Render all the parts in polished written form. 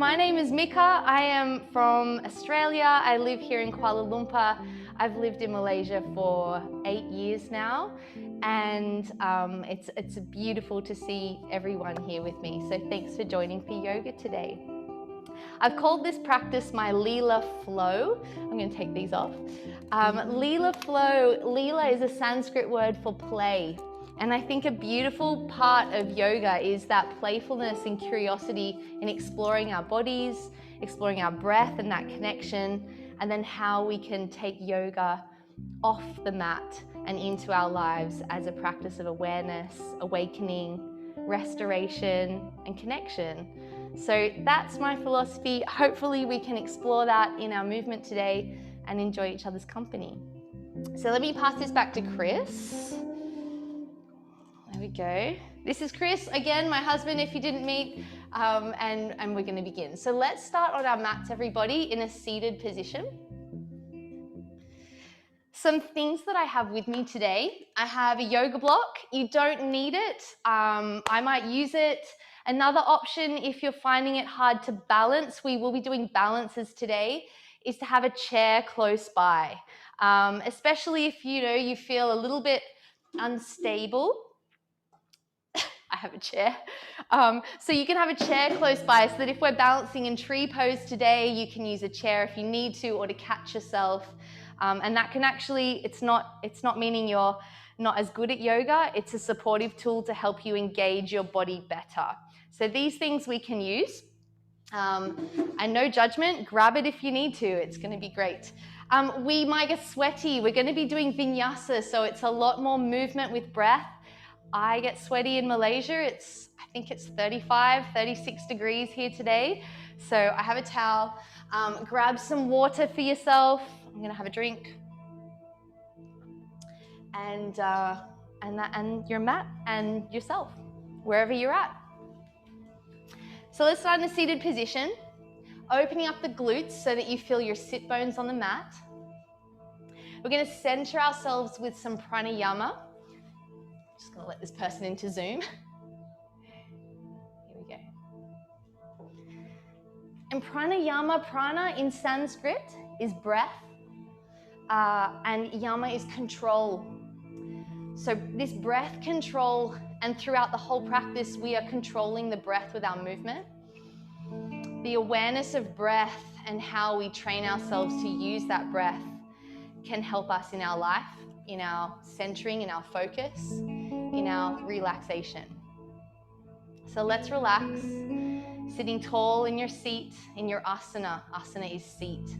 my name is Mika. I am from Australia. I live here in Kuala Lumpur. I've lived in Malaysia for 8 years now, and it's beautiful to see everyone here with me. So thanks for joining for yoga today. I've called this practice my Lila flow. I'm going to take these off. Lila flow, Lila is a Sanskrit word for play. And I think a beautiful part of yoga is that playfulness and curiosity in exploring our bodies, exploring our breath and that connection, and then how we can take yoga off the mat and into our lives as a practice of awareness, awakening, restoration, and connection. So that's my philosophy. Hopefully we can explore that in our movement today and enjoy each other's company. So let me pass this back to Chris. There we go. This is Chris, again, my husband, if you didn't meet, and we're going to begin. So let's start on our mats, everybody, in a seated position. Some things that I have with me today. I have a yoga block. You don't need it. I might use it. Another option, if you're finding it hard to balance, we will be doing balances today, is to have a chair close by. Especially if you feel a little bit unstable. I have a chair. So you can have a chair close by so that if we're balancing in tree pose today, you can use a chair if you need to, or to catch yourself. And that can actually, it's not meaning you're not as good at yoga. It's a supportive tool to help you engage your body better. So these things we can use. And no judgment, grab it if you need to. It's going to be great. We might get sweaty. We're going to be doing Vinyasa, so it's a lot more movement with breath. I get sweaty in Malaysia. I think it's 35, 36 degrees here today. So I have a towel. Grab some water for yourself. I'm going to have a drink. And your mat and yourself, wherever you're at. So let's start in a seated position. Opening up the glutes so that you feel your sit bones on the mat. We're going to center ourselves with some pranayama. Just going to let this person into Zoom. Here we go. And pranayama, prana in Sanskrit is breath, and yama is control. So this breath control, and throughout the whole practice, we are controlling the breath with our movement. The awareness of breath and how we train ourselves to use that breath can help us in our life, in our centering, in our focus, in our relaxation. So let's relax, sitting tall in your seat, in your asana. Asana is seat.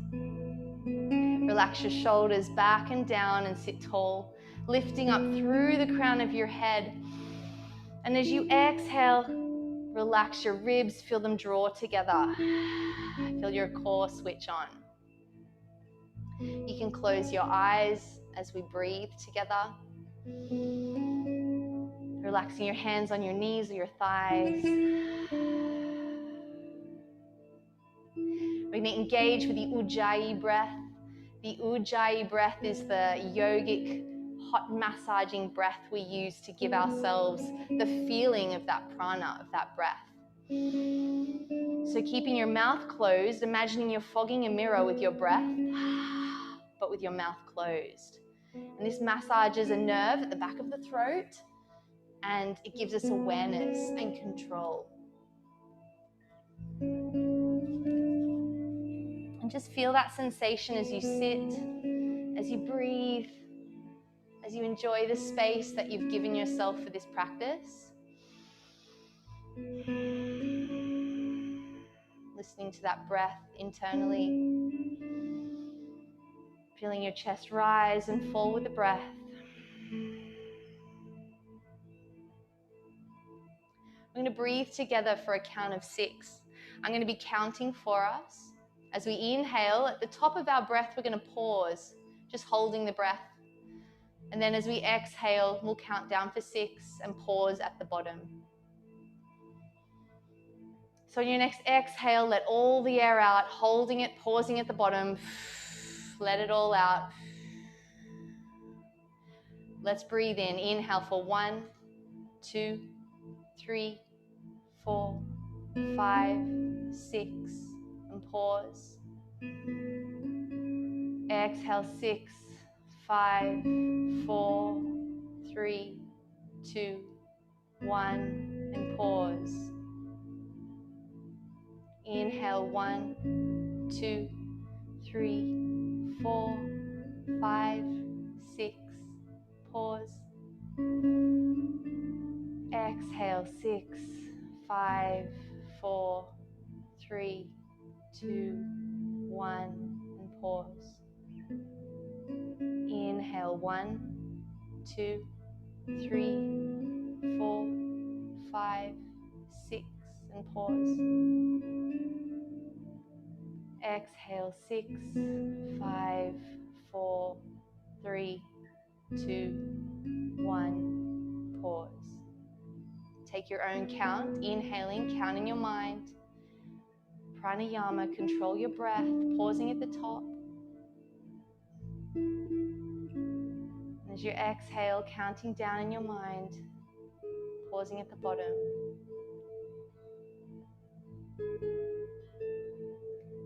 Relax your shoulders back and down and sit tall, lifting up through the crown of your head. And as you exhale, relax your ribs, feel them draw together. Feel your core switch on. You can close your eyes as we breathe together. Relaxing your hands on your knees or your thighs. We're going to engage with the Ujjayi Breath. The Ujjayi Breath is the yogic, hot massaging breath we use to give ourselves the feeling of that prana, of that breath. So keeping your mouth closed, imagining you're fogging a mirror with your breath, but with your mouth closed. And this massages a nerve at the back of the throat, and it gives us awareness and control. And just feel that sensation as you sit, as you breathe, as you enjoy the space that you've given yourself for this practice. Listening to that breath internally. Feeling your chest rise and fall with the breath. We're going to breathe together for a count of 6. I'm going to be counting for us. As we inhale, at the top of our breath, we're going to pause, just holding the breath. And then as we exhale, we'll count down for 6 and pause at the bottom. So on your next exhale, let all the air out, holding it, pausing at the bottom. Let it all out. Let's breathe in. Inhale for 1, 2, 3, 4, 5, 6, and pause. Exhale, 6, 5, 4, 3, 2, 1, and pause. Inhale, 1, 2, 3, 4, 5, 6, pause. Exhale, 6, 5, 4, 3, 2, 1, and pause. Inhale, 1, 2, 3, 4, 5, 6, and pause. Exhale, 6, 5, 4, 3, 2, 1, pause. Take your own count, inhaling, count in your mind. Pranayama, control your breath, pausing at the top. As you exhale, counting down in your mind, pausing at the bottom.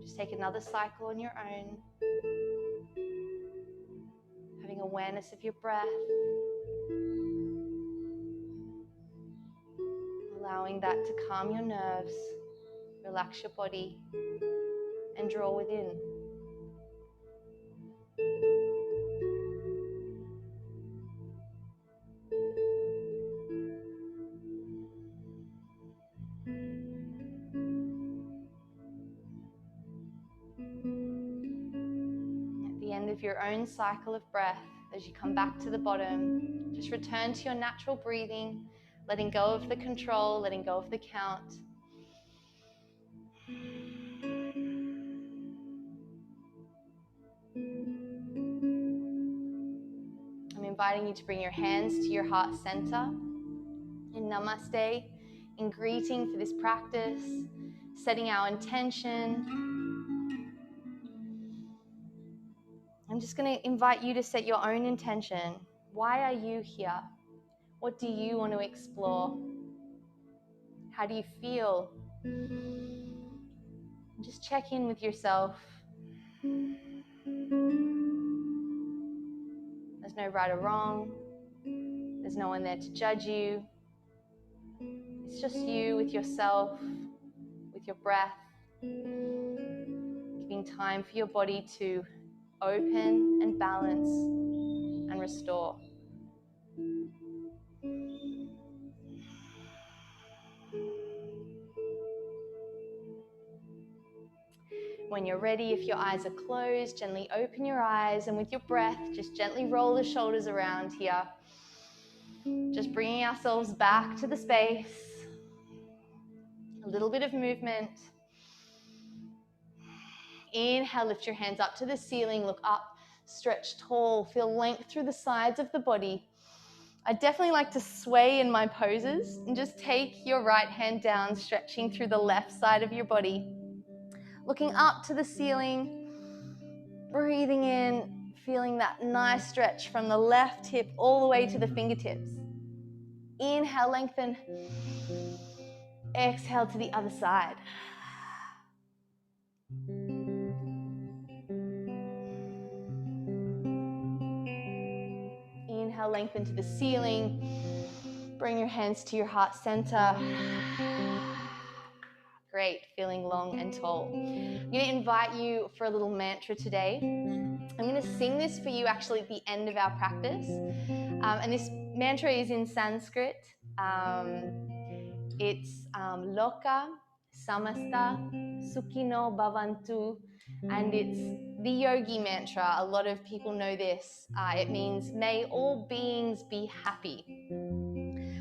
Just take another cycle on your own, having awareness of your breath, allowing that to calm your nerves, relax your body, and draw within. At the end of your own cycle of breath, as you come back to the bottom, just return to your natural breathing, letting go of the control, letting go of the count. I'm inviting you to bring your hands to your heart center in namaste, in greeting for this practice, setting our intention. I'm just going to invite you to set your own intention. Why are you here? What do you want to explore? How do you feel? Just check in with yourself. There's no right or wrong. There's no one there to judge you. It's just you with yourself, with your breath, giving time for your body to open and balance and restore. When you're ready, if your eyes are closed, gently open your eyes, and with your breath, just gently roll the shoulders around here. Just bringing ourselves back to the space. A little bit of movement. Inhale, lift your hands up to the ceiling, look up, stretch tall, feel length through the sides of the body. I definitely like to sway in my poses, and just take your right hand down, stretching through the left side of your body. Looking up to the ceiling, breathing in, feeling that nice stretch from the left hip all the way to the fingertips. Inhale, lengthen. Exhale to the other side. Inhale, lengthen to the ceiling. Bring your hands to your heart center. Great, feeling long and tall. I'm going to invite you for a little mantra today. I'm going to sing this for you actually at the end of our practice. And this mantra is in Sanskrit. It's Loka Samasta Sukhino Bhavantu, and it's the yogi mantra. A lot of people know this. It means, may all beings be happy.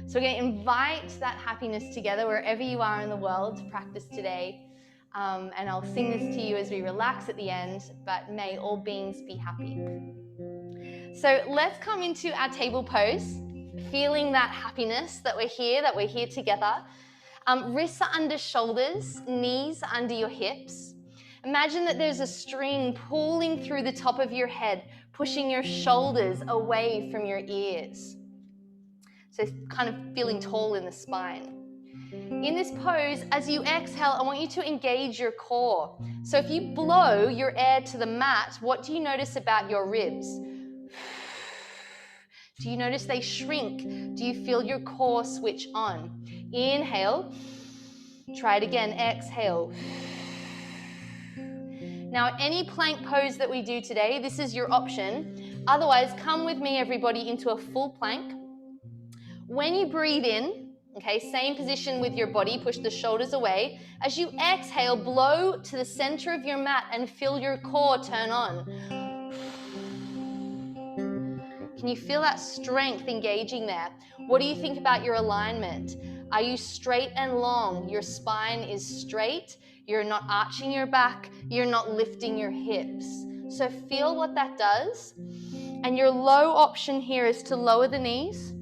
So we're going to invite that happiness together wherever you are in the world to practice today. And I'll sing this to you as we relax at the end, but may all beings be happy. So let's come into our table pose, feeling that happiness that we're here together. Wrists are under shoulders, knees under your hips. Imagine that there's a string pulling through the top of your head, pushing your shoulders away from your ears. So kind of feeling tall in the spine. In this pose, as you exhale, I want you to engage your core. So if you blow your air to the mat, what do you notice about your ribs? Do you notice they shrink? Do you feel your core switch on? Inhale. Try it again. Exhale. Now, any plank pose that we do today, this is your option. Otherwise, come with me, everybody, into a full plank. When you breathe in, okay, same position with your body, push the shoulders away. As you exhale, blow to the center of your mat and feel your core turn on. Can you feel that strength engaging there? What do you think about your alignment? Are you straight and long? Your spine is straight. You're not arching your back. You're not lifting your hips. So feel what that does. And your low option here is to lower the knees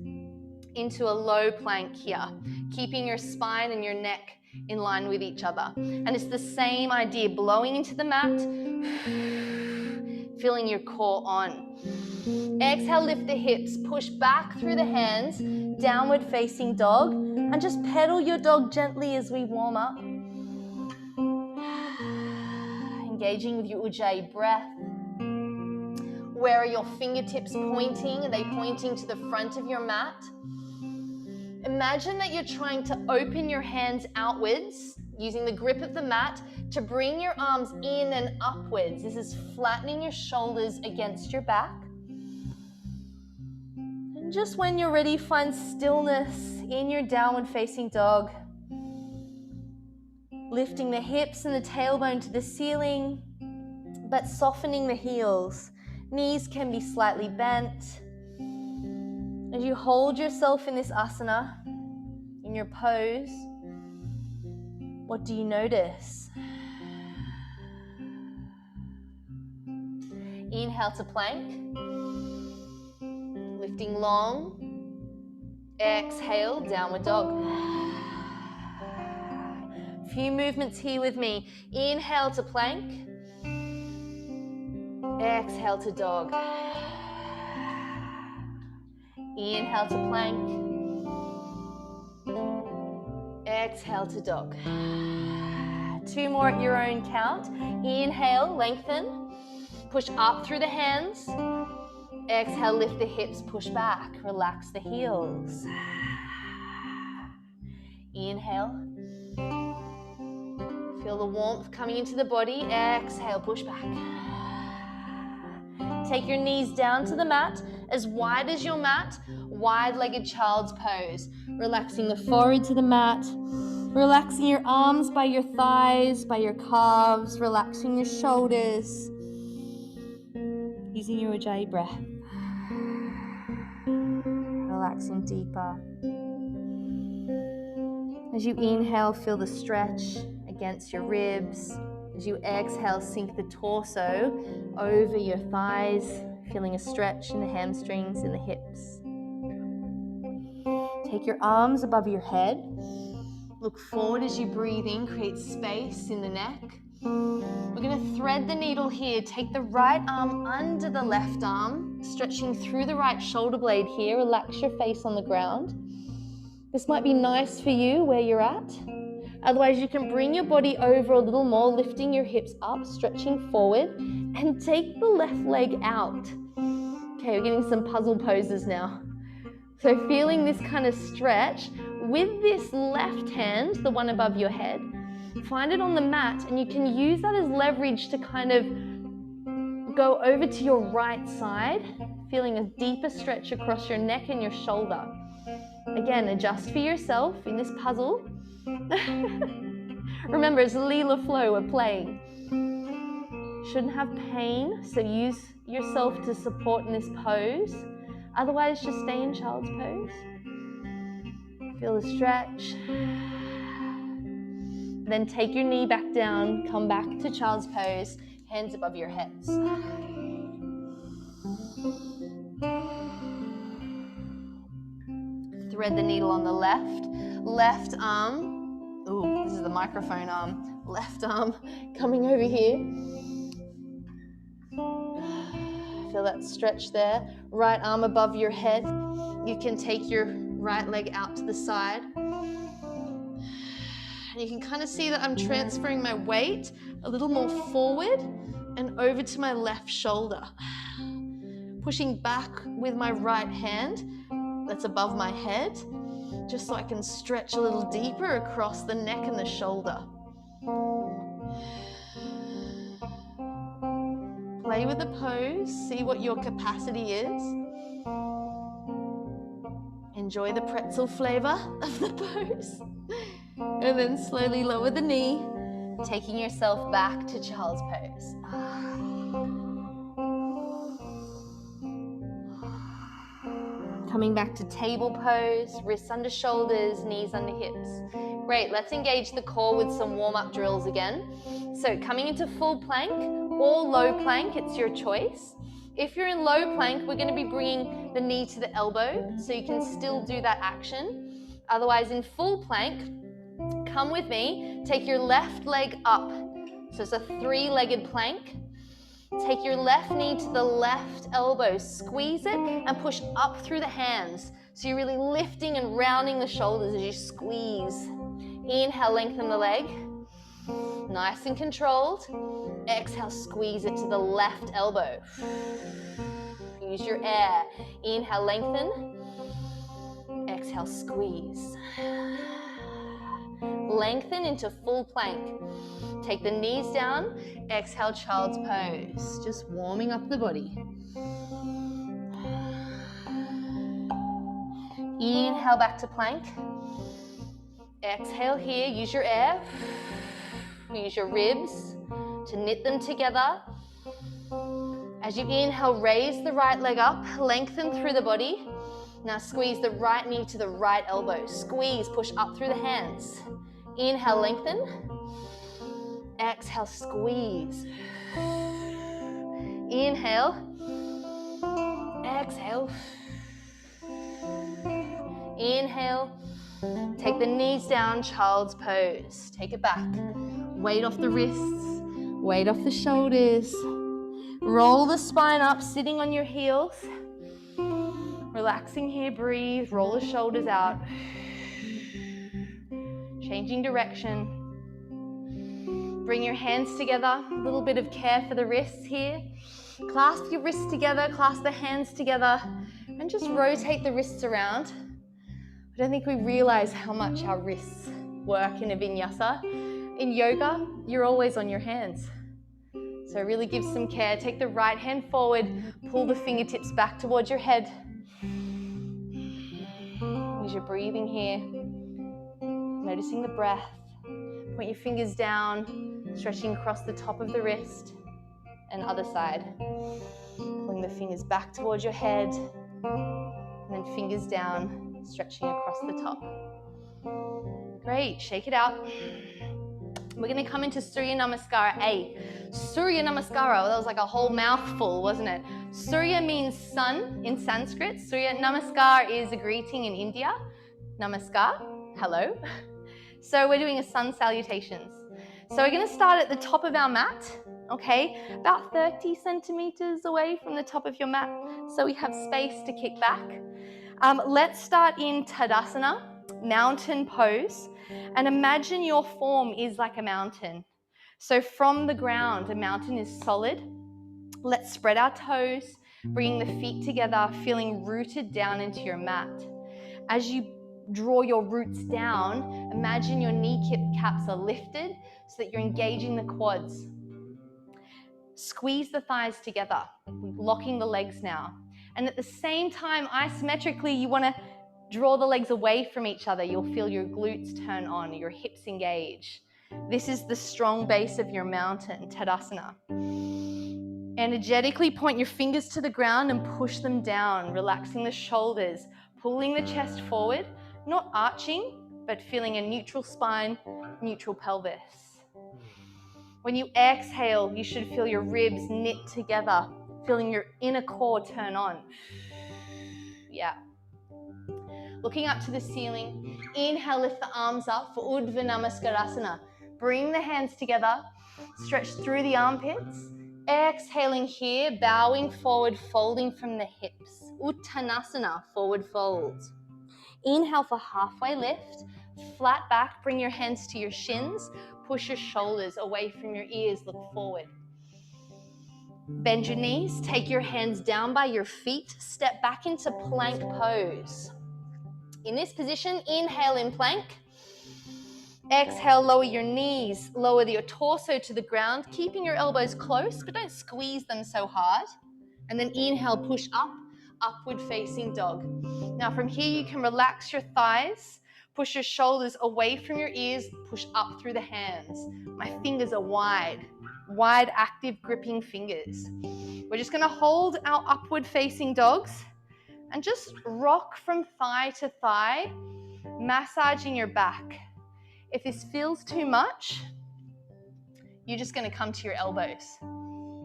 into a low plank here, keeping your spine and your neck in line with each other. And it's the same idea, blowing into the mat, feeling your core on. Exhale, lift the hips, push back through the hands, downward facing dog, and just pedal your dog gently as we warm up. Engaging with your Ujjayi breath. Where are your fingertips pointing? Are they pointing to the front of your mat? Imagine that you're trying to open your hands outwards, using the grip of the mat to bring your arms in and upwards. This is flattening your shoulders against your back. And just when you're ready, find stillness in your downward facing dog. Lifting the hips and the tailbone to the ceiling, but softening the heels. Knees can be slightly bent. As you hold yourself in this asana, in your pose, what do you notice? Inhale to plank. Lifting long. Exhale, downward dog. Few movements here with me. Inhale to plank. Exhale to dog. Inhale to plank. Exhale to dog. 2 more at your own count. Inhale, lengthen. Push up through the hands. Exhale, lift the hips, push back. Relax the heels. Inhale. Feel the warmth coming into the body. Exhale, push back. Take your knees down to the mat, as wide as your mat, wide-legged child's pose. Relaxing the forehead to the mat, relaxing your arms by your thighs, by your calves, relaxing your shoulders, using your Ujjayi breath. Relaxing deeper. As you inhale, feel the stretch against your ribs. As you exhale, sink the torso over your thighs, feeling a stretch in the hamstrings and the hips. Take your arms above your head. Look forward as you breathe in, create space in the neck. We're going to thread the needle here. Take the right arm under the left arm, stretching through the right shoulder blade here. Relax your face on the ground. This might be nice for you where you're at. Otherwise, you can bring your body over a little more, lifting your hips up, stretching forward, and take the left leg out. Okay, we're getting some puzzle poses now. So feeling this kind of stretch with this left hand, the one above your head, find it on the mat, and you can use that as leverage to kind of go over to your right side, feeling a deeper stretch across your neck and your shoulder. Again, adjust for yourself in this puzzle. Remember, it's Lila flow, we're playing. Shouldn't have pain, so use yourself to support in this pose. Otherwise, just stay in child's pose. Feel the stretch. Then take your knee back down, come back to child's pose, hands above your heads. Thread the needle on the left arm. Ooh, this is the microphone arm. Left arm coming over here. Feel that stretch there. Right arm above your head. You can take your right leg out to the side. And you can kind of see that I'm transferring my weight a little more forward and over to my left shoulder. Pushing back with my right hand that's above my head, just so I can stretch a little deeper across the neck and the shoulder. Play with the pose, see what your capacity is. Enjoy the pretzel flavor of the pose. And then slowly lower the knee, taking yourself back to child's pose. Coming back to table pose, wrists under shoulders, knees under hips. Great, let's engage the core with some warm-up drills again. So coming into full plank or low plank, it's your choice. If you're in low plank, we're going to be bringing the knee to the elbow so you can still do that action. Otherwise, in full plank, come with me, take your left leg up. So it's a three-legged plank. Take your left knee to the left elbow, squeeze it and push up through the hands. So you're really lifting and rounding the shoulders as you squeeze. Inhale, lengthen the leg. Nice and controlled. Exhale, squeeze it to the left elbow. Use your air. Inhale, lengthen. Exhale, squeeze. Lengthen into full plank. Take the knees down. Exhale, child's pose. Just warming up the body. Inhale back to plank. Exhale here. Use your air. Use your ribs to knit them together. As you inhale, raise the right leg up. Lengthen through the body. Now squeeze the right knee to the right elbow. Squeeze, push up through the hands. Inhale, lengthen. Exhale, squeeze. Inhale. Exhale. Inhale. Take the knees down, child's pose. Take it back. Weight off the wrists. Weight off the shoulders. Roll the spine up, sitting on your heels. Relaxing here, breathe. Roll the shoulders out. Changing direction. Bring your hands together. A little bit of care for the wrists here. Clasp your wrists together, clasp the hands together, and just rotate the wrists around. I don't think we realize how much our wrists work in a vinyasa. In yoga, you're always on your hands. So really give some care. Take the right hand forward, pull the fingertips back towards your head. Use your breathing here. Noticing the breath. Point your fingers down, stretching across the top of the wrist and other side. Pulling the fingers back towards your head and then fingers down, stretching across the top. Great, shake it out. We're going to come into Surya Namaskara A. Surya Namaskara, that was like a whole mouthful, wasn't it? Surya means sun in Sanskrit. Surya Namaskar is a greeting in India. Namaskar, hello. So we're doing a sun salutations. So we're going to start at the top of our mat, okay? About 30 centimeters away from the top of your mat, so we have space to kick back. Let's start in Tadasana, mountain pose, and imagine your form is like a mountain. So from the ground, a mountain is solid. Let's spread our toes, bringing the feet together, feeling rooted down into your mat. As you draw your roots down, imagine your kneecaps are lifted so that you're engaging the quads. Squeeze the thighs together, locking the legs now. And at the same time, isometrically, you want to draw the legs away from each other. You'll feel your glutes turn on, your hips engage. This is the strong base of your mountain, Tadasana. Energetically point your fingers to the ground and push them down, relaxing the shoulders, pulling the chest forward, not arching, but feeling a neutral spine, neutral pelvis. When you exhale, you should feel your ribs knit together, feeling your inner core turn on. Yeah. Looking up to the ceiling, inhale, lift the arms up for Ujjayi Namaskara. Bring the hands together, stretch through the armpits. Exhaling here, bowing forward, folding from the hips. Uttanasana, forward fold. Inhale for halfway lift, Flat back, bring your hands to your shins. Push your shoulders away from your ears, look forward. Bend your knees, take your hands down by your feet, step back into plank pose. In this position, inhale in plank. Exhale, lower your knees, lower your torso to the ground, keeping your elbows close, but don't squeeze them so hard. And then inhale, push up, upward facing dog. Now from here, you can relax your thighs, push your shoulders away from your ears, push up through the hands. My fingers are wide, active gripping fingers. We're just gonna hold our upward facing dogs and just rock from thigh to thigh, massaging your back. If this feels too much, you're just gonna come to your elbows.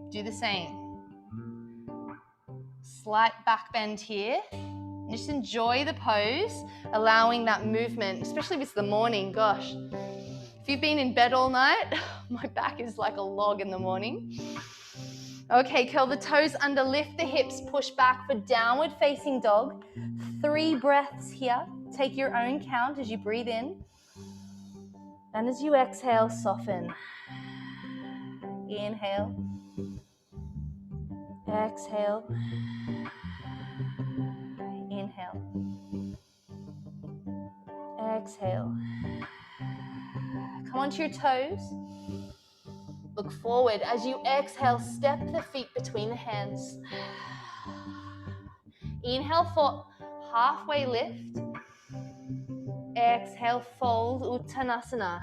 Do the same. Slight back bend here. Just enjoy the pose, allowing that movement, especially if it's the morning, gosh. If you've been in bed all night, my back is like a log in the morning. Okay, curl the toes under, lift the hips, push back for downward facing dog. 3 breaths here. Take your own count as you breathe in. And as you exhale, soften. Inhale. Exhale. Inhale. Exhale. Come onto your toes. Look forward. As you exhale, step the feet between the hands. Inhale for halfway lift. Exhale, fold, Uttanasana.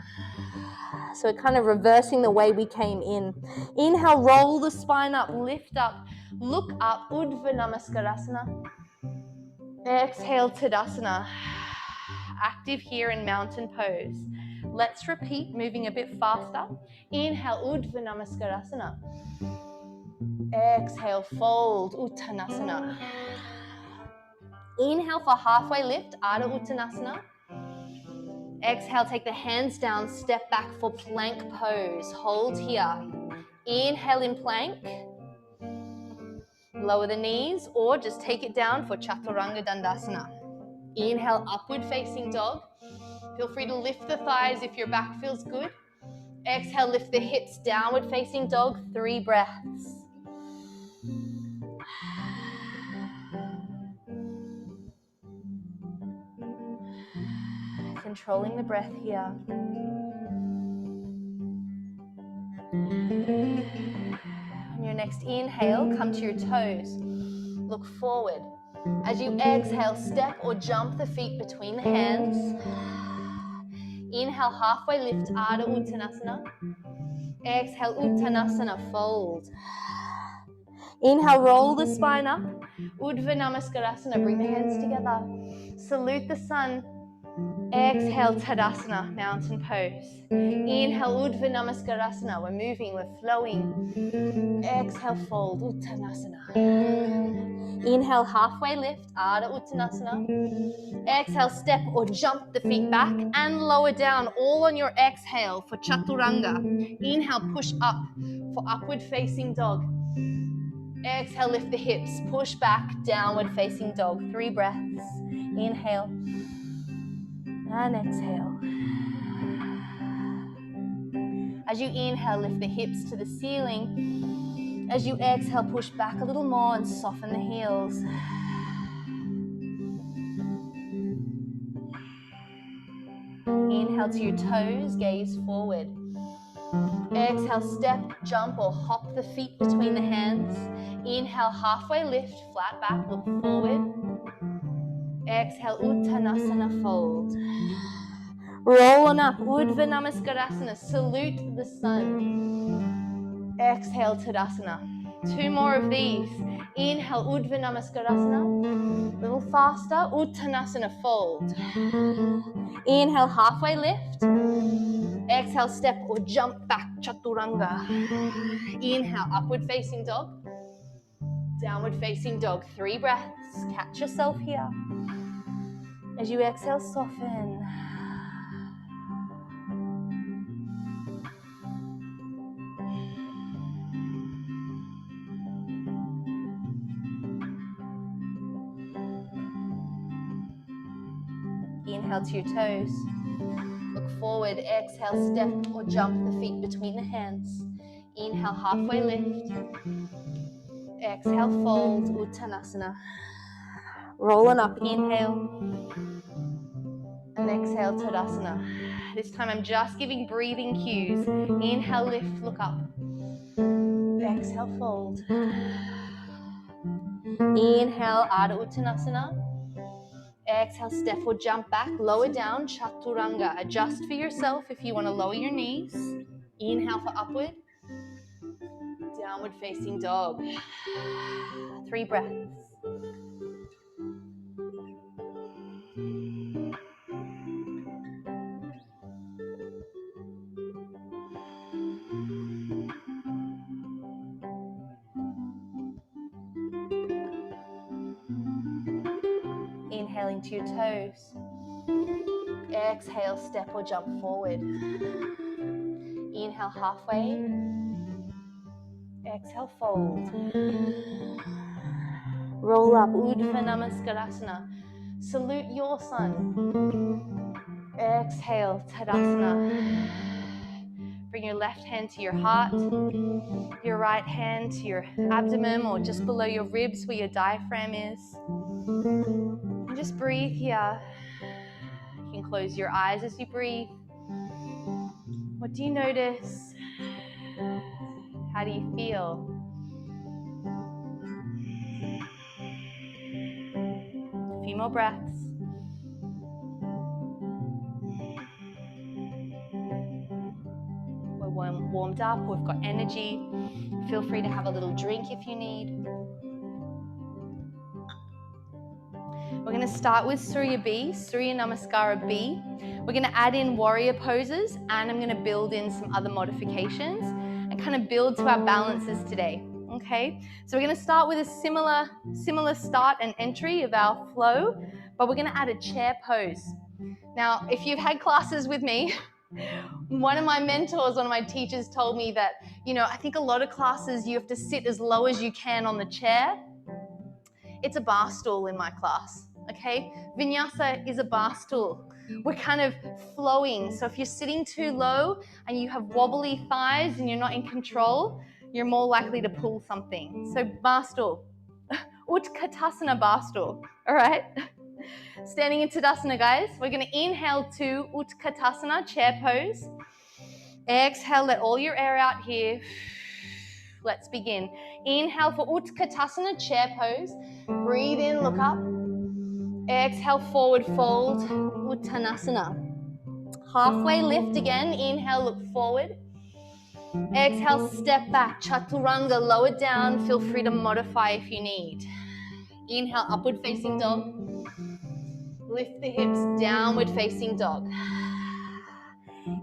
So we're kind of reversing the way we came in. Inhale, roll the spine up, lift up, look up, Ujjayi Namaskara. Exhale, Tadasana. Active here in mountain pose. Let's repeat, moving a bit faster. Inhale, Ujjayi Namaskara. Exhale, fold, Uttanasana. Inhale for halfway lift, Ardha Uttanasana. Exhale, take the hands down, step back for plank pose. Hold here. Inhale in plank. Lower the knees or just take it down for Chaturanga Dandasana. Inhale, upward facing dog. Feel free to lift the thighs if your back feels good. Exhale, lift the hips, downward facing dog, 3 breaths. Controlling the breath here. On your next inhale, come to your toes. Look forward. As you exhale, step or jump the feet between the hands. Inhale, halfway lift, Ardha Uttanasana. Exhale, Uttanasana, fold. Inhale, roll the spine up. Ujjayi Namaskara, bring the hands together. Salute the sun. Exhale, Tadasana, mountain pose. Inhale, Ujjayi Namaskara, we're moving, we're flowing. Exhale, fold, Uttanasana. Inhale, halfway lift, Ardha Uttanasana. Exhale, step or jump the feet back and lower down, all on your exhale for Chaturanga. Inhale, push up for upward facing dog. Exhale, lift the hips, push back, downward facing dog. 3 breaths. Inhale and exhale. As you inhale, lift the hips to the ceiling. As you exhale, push back a little more and soften the heels. Inhale to your toes, gaze forward. Exhale, step, jump or hop the feet between the hands. Inhale, halfway lift, flat back, look forward. Exhale, Uttanasana, fold. Roll on up, Ujjayi Namaskara, salute the sun. Exhale, Tadasana. 2 more of these. Inhale, Ujjayi Namaskara. A little faster, Uttanasana, fold. Inhale, halfway lift. Exhale, step or jump back, Chaturanga. Inhale, upward facing dog. Downward facing dog, 3 breaths. Catch yourself here. As you exhale, soften. Inhale to your toes. forward. Exhale, step or jump the feet between the hands. Inhale, halfway lift. Exhale, fold, Uttanasana. Roll on up, inhale. And exhale, Tadasana. This time I'm just giving breathing cues. Inhale, lift, look up. Exhale, fold. Inhale, Ardha Uttanasana. Exhale, step or jump back, lower down, Chaturanga. Adjust for yourself if you want to lower your knees. Inhale for upward. Downward facing dog. 3 breaths. Inhaling to your toes. Exhale, step or jump forward. Inhale, halfway. Exhale, fold. Roll up, Ujjayi Namaskara. Salute your sun. Exhale, Tadasana. Bring your left hand to your heart, your right hand to your abdomen or just below your ribs where your diaphragm is. And just breathe here. You can close your eyes as you breathe. What do you notice? How do you feel? A few more breaths. We're warmed up, we've got energy. Feel free to have a little drink if you need. We're going to start with Surya B, Surya Namaskara B. We're going to add in warrior poses and I'm going to build in some other modifications and kind of build to our balances today. Okay, so we're going to start with a similar start and entry of our flow, but we're going to add a chair pose. Now, if you've had classes with me, one of my mentors, one of my teachers told me that, I think a lot of classes you have to sit as low as you can on the chair. It's a bar stool in my class, okay? Vinyasa is a bar stool. We're kind of flowing. So if you're sitting too low and you have wobbly thighs and you're not in control, you're more likely to pull something. So bar stool. Utkatasana bar stool, all right? Standing in Tadasana, guys. We're going to inhale to Utkatasana, chair pose. Exhale, let all your air out here. Let's begin. Inhale for Utkatasana, chair pose. Breathe in, look up. Exhale, forward fold, Uttanasana. Halfway lift again. Inhale, look forward. Exhale, step back, Chaturanga, lower down. Feel free to modify if you need. Inhale, upward facing dog. Lift the hips, downward facing dog.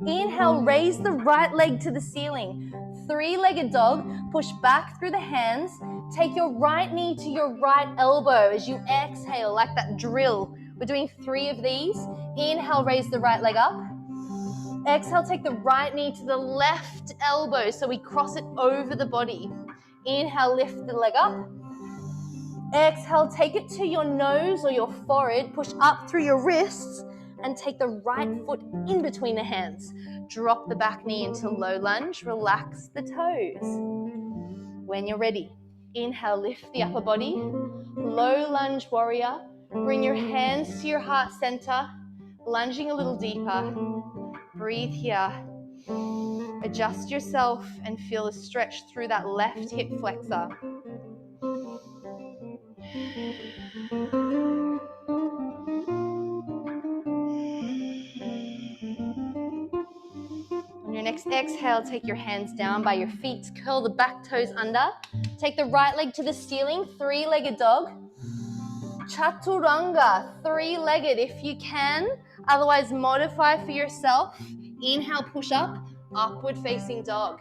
Inhale, raise the right leg to the ceiling. 3-legged dog, push back through the hands. Take your right knee to your right elbow as you exhale, like that drill. We're doing 3 of these. Inhale, raise the right leg up. Exhale, take the right knee to the left elbow so we cross it over the body. Inhale, lift the leg up. Exhale, take it to your nose or your forehead. Push up through your wrists and take the right foot in between the hands. Drop the back knee into low lunge. Relax the toes. When you're ready, inhale, lift the upper body. Low lunge warrior. Bring your hands to your heart center. Lunging a little deeper. Breathe here. Adjust yourself and feel a stretch through that left hip flexor. On your next exhale, take your hands down by your feet. Curl the back toes under. Take the right leg to the ceiling. 3-legged dog. Chaturanga, 3-legged if you can. Otherwise, modify for yourself. Inhale, push up. Upward facing dog.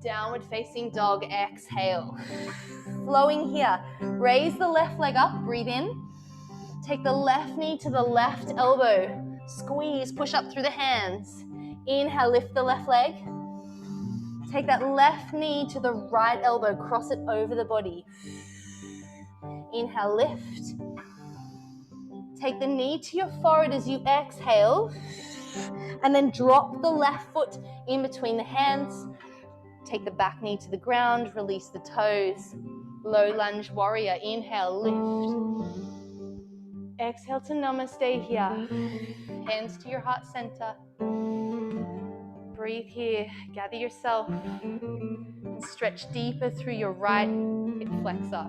Downward facing dog, exhale. Flowing here. Raise the left leg up, breathe in. Take the left knee to the left elbow. Squeeze, push up through the hands. Inhale, lift the left leg. Take that left knee to the right elbow, cross it over the body. Inhale, lift. Take the knee to your forehead as you exhale. And then drop the left foot in between the hands. Take the back knee to the ground, release the toes. Low lunge warrior, inhale, lift. Exhale to namaste here. Hands to your heart center. Breathe here, gather yourself, and stretch deeper through your right hip flexor.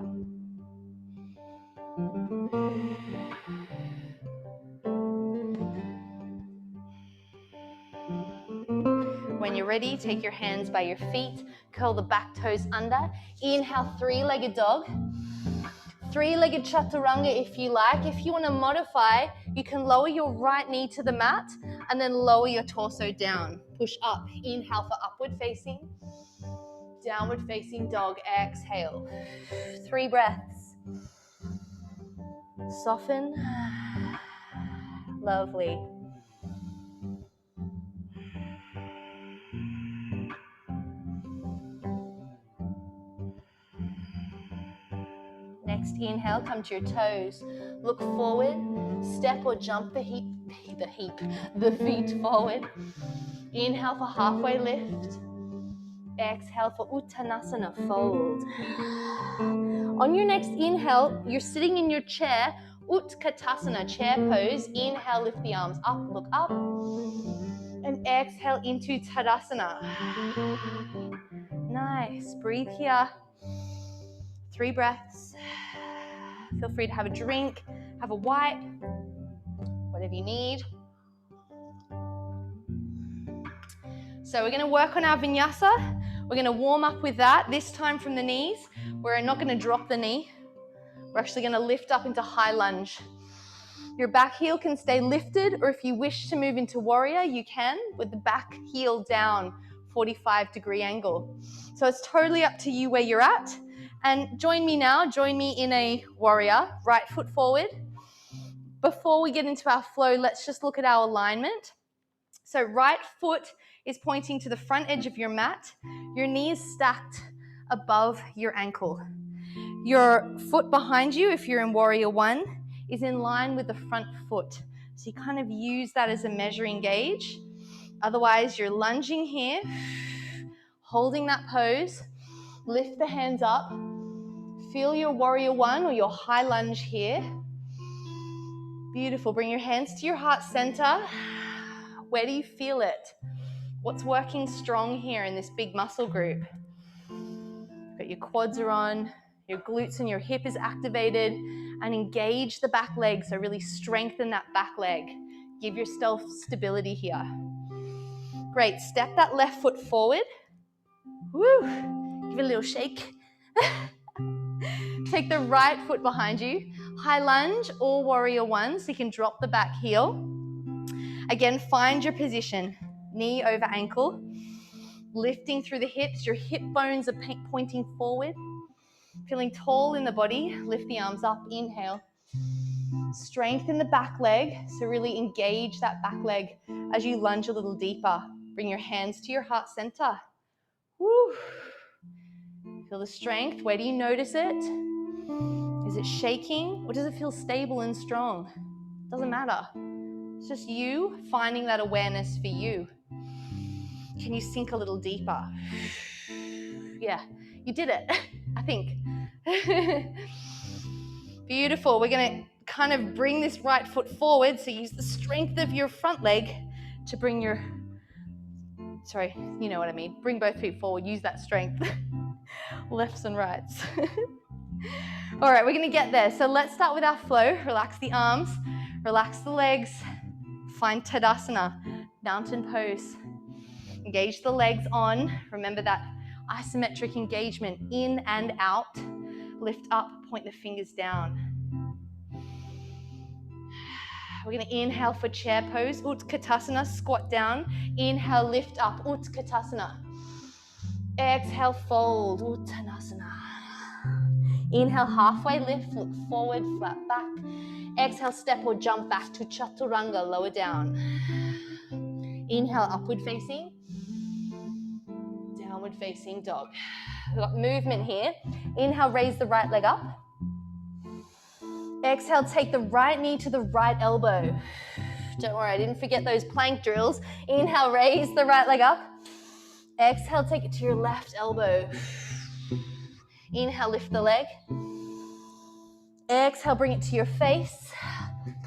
When you're ready, take your hands by your feet, curl the back toes under. Inhale, three-legged dog. Three-legged chaturanga if you like. If you want to modify, you can lower your right knee to the mat and then lower your torso down. Push up. Inhale for upward facing. Downward facing dog. Exhale. 3 breaths. Soften. Lovely. Next inhale, come to your toes. Look forward, step or jump the feet forward. Inhale for halfway lift. Exhale for Uttanasana, fold. On your next inhale, you're sitting in your chair, Utkatasana, chair pose. Inhale, lift the arms up, look up. And exhale into Tadasana. Nice, breathe here. 3 breaths. Feel free to have a drink, have a wipe, whatever you need. So we're going to work on our Vinyasa. We're going to warm up with that, this time from the knees. We're not going to drop the knee. We're actually going to lift up into high lunge. Your back heel can stay lifted, or if you wish to move into warrior, you can, with the back heel down, 45-degree angle. So it's totally up to you where you're at. And join me now, join me in a warrior, right foot forward. Before we get into our flow, let's just look at our alignment. So right foot is pointing to the front edge of your mat. Your knee is stacked above your ankle. Your foot behind you, if you're in warrior 1, is in line with the front foot. So you kind of use that as a measuring gauge. Otherwise, you're lunging here, holding that pose. Lift the hands up. Feel your warrior 1 or your high lunge here. Beautiful. Bring your hands to your heart center. Where do you feel it? What's working strong here in this big muscle group? Got your quads are on, your glutes and your hip is activated, and engage the back leg. So really strengthen that back leg. Give yourself stability here. Great. Step that left foot forward. Woo. Give it a little shake. Take the right foot behind you. High lunge or warrior 1, so you can drop the back heel. Again, find your position. Knee over ankle. Lifting through the hips. Your hip bones are pointing forward. Feeling tall in the body. Lift the arms up. Inhale. Strengthen the back leg. So really engage that back leg as you lunge a little deeper. Bring your hands to your heart center. Woo. Feel the strength. Where do you notice it? Is it shaking, or does it feel stable and strong? Doesn't matter. It's just you finding that awareness for you. Can you sink a little deeper? Yeah, you did it, I think. Beautiful. We're going to kind of bring this right foot forward, so use the strength of your front leg to bring your, sorry, you know what I mean. Bring both feet forward, use that strength. Lefts and rights. All right, we're going to get there. So let's start with our flow. Relax the arms, relax the legs. Find Tadasana, mountain pose. Engage the legs on. Remember that isometric engagement in and out. Lift up, point the fingers down. We're going to inhale for chair pose, Utkatasana, squat down. Inhale, lift up, Utkatasana. Exhale, fold, Uttanasana. Inhale, halfway lift, look forward, flat back. Exhale, step or jump back to chaturanga, lower down. Inhale, upward facing. Downward facing dog. We've got movement here. Inhale, raise the right leg up. Exhale, take the right knee to the right elbow. Don't worry, I didn't forget those plank drills. Inhale, raise the right leg up. Exhale, take it to your left elbow. Inhale, lift the leg. Exhale, bring it to your face.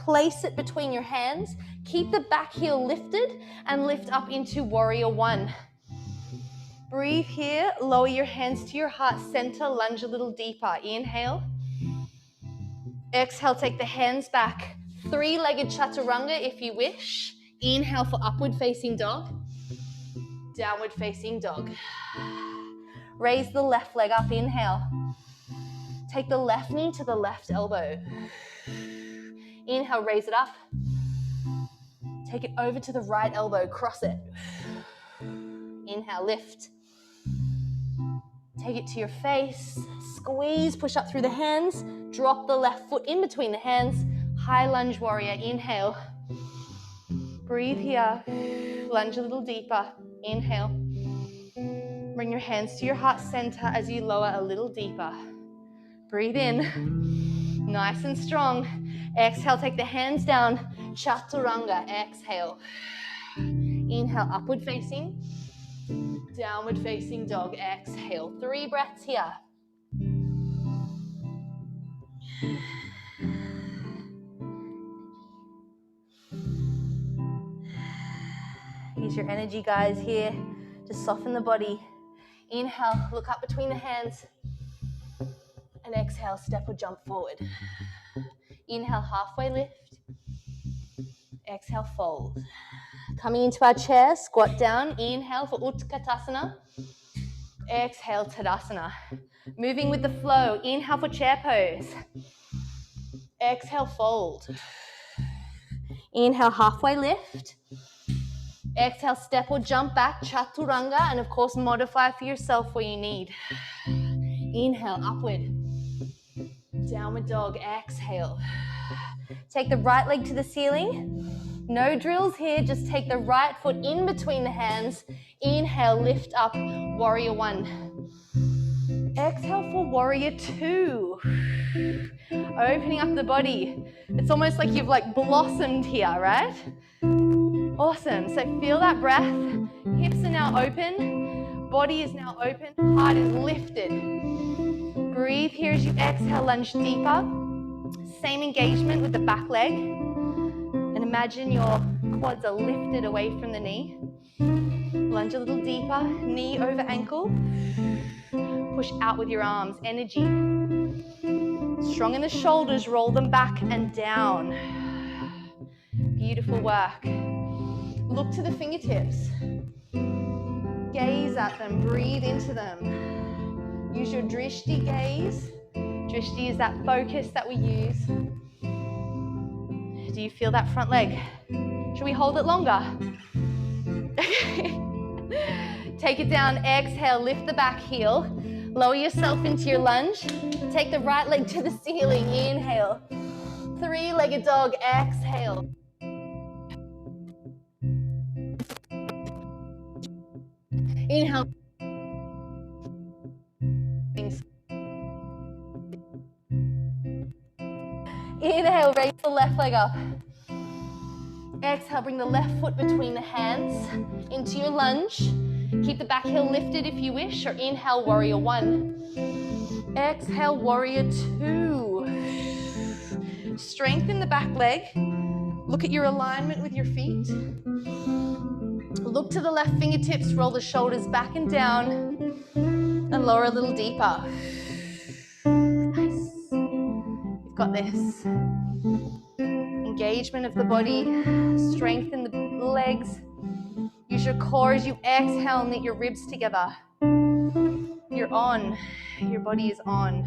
Place it between your hands. Keep the back heel lifted and lift up into warrior one. Breathe here. Lower your hands to your heart center. Lunge a little deeper. Inhale. Exhale, take the hands back. Three-legged chaturanga if you wish. Inhale for upward facing dog. Downward facing dog. Raise the left leg up. Inhale. Take the left knee to the left elbow. Inhale, raise it up. Take it over to the right elbow, cross it. Inhale, lift. Take it to your face. Squeeze, push up through the hands. Drop the left foot in between the hands. High lunge warrior, inhale. Breathe here. Lunge a little deeper. Inhale. Bring your hands to your heart center as you lower a little deeper. Breathe in. Nice and strong. Exhale, take the hands down. Chaturanga, exhale. Inhale, upward facing. Downward facing dog, exhale. 3 breaths here. Use your energy, guys, here. Just soften the body. Inhale, look up between the hands. And exhale, step or jump forward. Inhale, halfway lift. Exhale, fold. Coming into our chair, squat down. Inhale for Utkatasana. Exhale, Tadasana. Moving with the flow. Inhale for chair pose. Exhale, fold. Inhale, halfway lift. Exhale, step or jump back, chaturanga, and of course, modify for yourself where you need. Inhale, upward. Downward dog, exhale. Take the right leg to the ceiling. No drills here, just take the right foot in between the hands. Inhale, lift up, warrior one. Exhale for warrior two. Opening up the body. It's almost like you've blossomed here, right? Awesome, so feel that breath. Hips are now open. Body is now open, heart is lifted. Breathe here as you exhale, lunge deeper. Same engagement with the back leg. And imagine your quads are lifted away from the knee. Lunge a little deeper, knee over ankle. Push out with your arms, energy. Strong in the shoulders, roll them back and down. Beautiful work. Look to the fingertips. Gaze at them, breathe into them. Use your drishti gaze. Drishti is that focus that we use. Do you feel that front leg? Should we hold it longer? Take it down, exhale, lift the back heel. Lower yourself into your lunge. Take the right leg to the ceiling, inhale. 3-legged dog, exhale. Inhale. Inhale, raise the left leg up. Exhale, bring the left foot between the hands into your lunge. Keep the back heel lifted if you wish, or inhale, warrior one. Exhale, warrior two. Strengthen the back leg. Look at your alignment with your feet. Look to the left fingertips, roll the shoulders back and down, and lower a little deeper. Nice. You've got this. Engagement of the body, strengthen the legs. Use your core as you exhale, knit your ribs together. You're on, your body is on.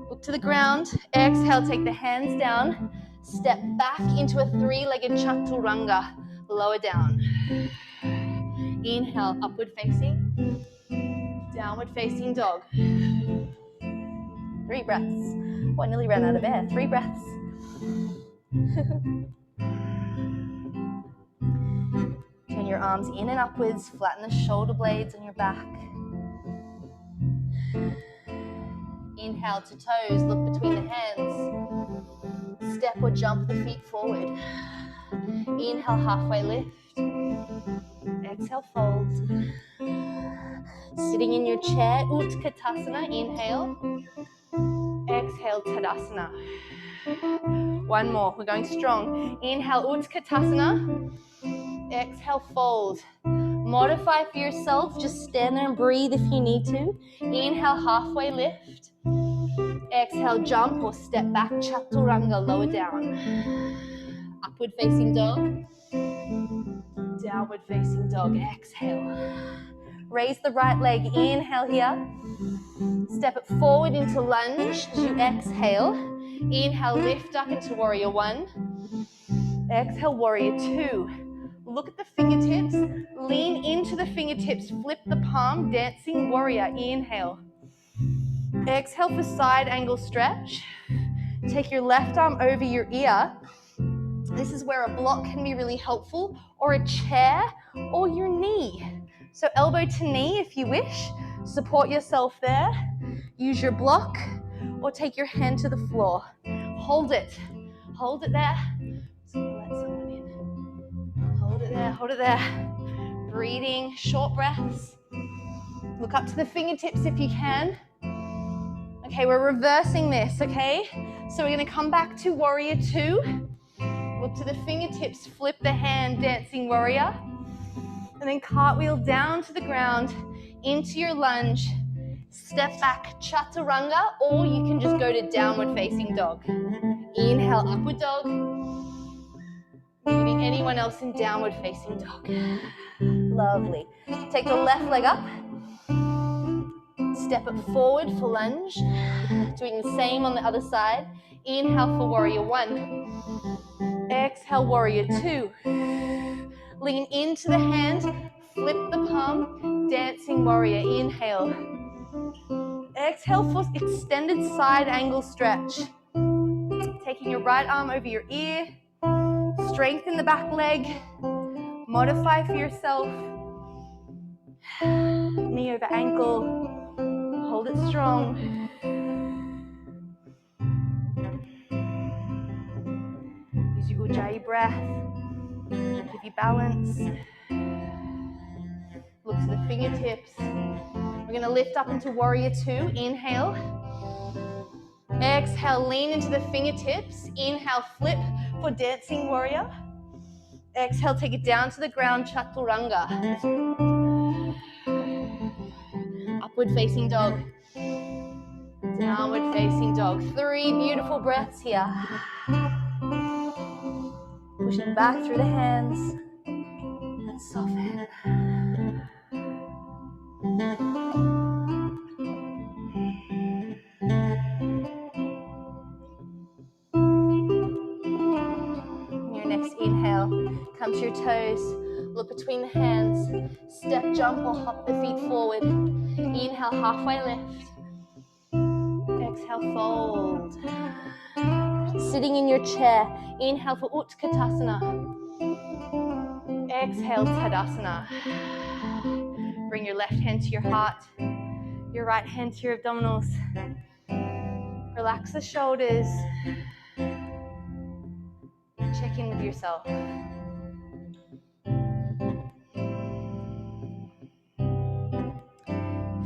Look to the ground, exhale, take the hands down, step back into a 3-legged chaturanga, lower down. Inhale, upward facing, downward facing dog. 3 breaths. Oh, I nearly ran out of air. 3 breaths. Turn your arms in and upwards, flatten the shoulder blades on your back. Inhale to toes, look between the hands. Step or jump the feet forward. Inhale, halfway lift. Exhale, fold. Sitting in your chair, Utkatasana, inhale. Exhale, Tadasana. One more, we're going strong. Inhale, Utkatasana. Exhale, fold. Modify for yourself, just stand there and breathe if you need to. Inhale, halfway lift. Exhale, jump or step back, Chaturanga, lower down. Upward facing dog. Downward facing dog, exhale. Raise the right leg, inhale here. Step it forward into lunge as you exhale. Inhale, lift up into warrior one. Exhale, warrior two. Look at the fingertips, lean into the fingertips, flip the palm, dancing warrior, inhale. Exhale for side angle stretch. Take your left arm over your ear. This is where a block can be really helpful, or a chair, or your knee. So elbow to knee if you wish. Support yourself there. Use your block, or take your hand to the floor. Hold it. Hold it there. Just gonna let someone in. Hold it there, hold it there. Breathing, short breaths. Look up to the fingertips if you can. Okay, we're reversing this, okay? So we're gonna come back to warrior two. Look to the fingertips, flip the hand, dancing warrior. And then cartwheel down to the ground, into your lunge. Step back, chaturanga, or you can just go to downward facing dog. Inhale, upward dog. Meeting anyone else in downward facing dog. Lovely. Take the left leg up. Step it forward for lunge. Doing the same on the other side. Inhale for warrior one. Exhale, warrior two. Lean into the hand, flip the palm, dancing warrior, inhale. Exhale for extended side angle stretch. Taking your right arm over your ear, strengthen the back leg, modify for yourself. Knee over ankle, hold it strong. Use your Ujjayi Breath, give you balance. Look to the fingertips. We're going to lift up into warrior two. Inhale. Exhale, lean into the fingertips. Inhale, flip for dancing warrior. Exhale, take it down to the ground, chaturanga. Upward facing dog. Downward facing dog. 3 beautiful breaths here. Pushing back through the hands and soften. Your next inhale, come to your toes, look between the hands, step, jump or hop the feet forward. Inhale, halfway lift. Exhale, fold. Sitting in your chair, inhale for Utkatasana. Exhale, Tadasana. Bring your left hand to your heart, your right hand to your abdominals. Relax the shoulders. Check in with yourself.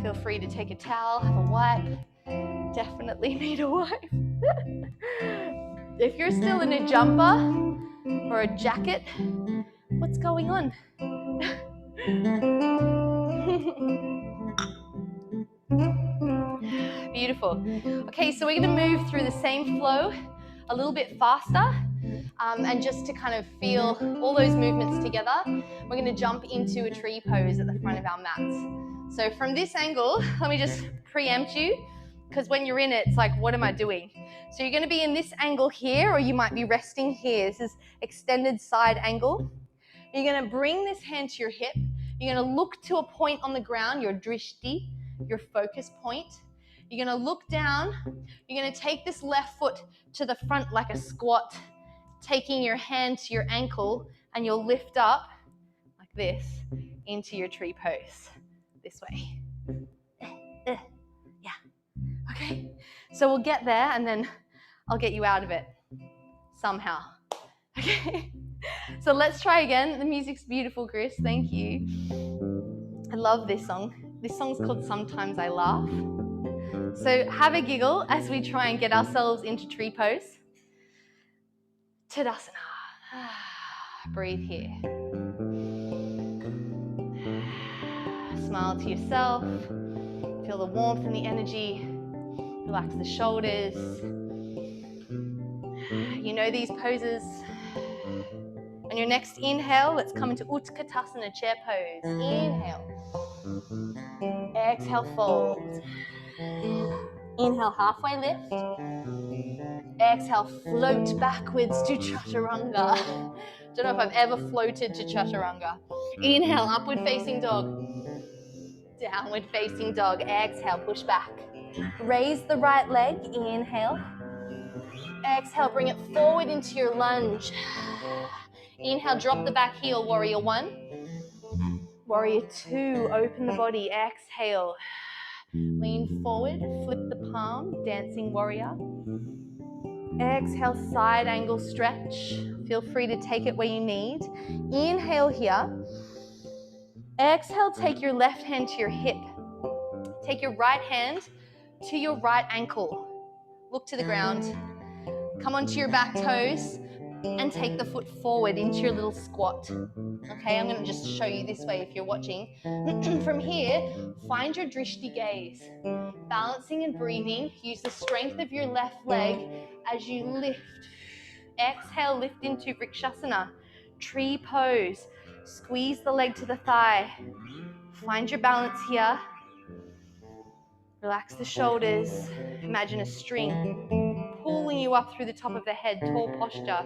Feel free to take a towel, have a wipe. Definitely need a wipe. If you're still in a jumper or a jacket, what's going on? Beautiful. Okay, so we're going to move through the same flow a little bit faster. And just to kind of feel all those movements together, we're going to jump into a tree pose at the front of our mats. So from this angle, let me just preempt you, because when you're in it, it's like, what am I doing? So you're going to be in this angle here, or you might be resting here. This is extended side angle. You're going to bring this hand to your hip. You're going to look to a point on the ground, your drishti, your focus point. You're going to look down. You're going to take this left foot to the front like a squat, taking your hand to your ankle, and you'll lift up like this into your tree pose. This way. Yeah. Okay. So we'll get there, and then I'll get you out of it. somehow. Okay, so let's try again. The music's beautiful, Chris, thank you. I love this song. This song's called Sometimes I Laugh. So have a giggle as we try and get ourselves into tree pose. Tadasana. Breathe here. Smile to yourself. Feel the warmth and the energy. Relax the shoulders. You know these poses. On your next inhale, let's come into Utkatasana, chair pose. Inhale. Exhale, fold. Inhale, halfway lift. Exhale, float backwards to Chaturanga. Don't know if I've ever floated to Chaturanga. Inhale, upward facing dog. Downward facing dog. Exhale, push back. Raise the right leg. Inhale. Exhale, bring it forward into your lunge. Inhale, drop the back heel, warrior one. Warrior two, open the body. Exhale. Lean forward, flip the palm, dancing warrior. Exhale, side angle stretch. Feel free to take it where you need. Inhale here. Exhale, take your left hand to your hip. Take your right hand to your right ankle. Look to the ground. Come onto your back toes and take the foot forward into your little squat. Okay, I'm going to just show you this way if you're watching. From here, find your drishti gaze. Balancing and breathing, use the strength of your left leg as you lift. Exhale, lift into Vrikshasana, tree pose. Squeeze the leg to the thigh. Find your balance here. Relax the shoulders. Imagine a string pulling you up through the top of the head, tall posture.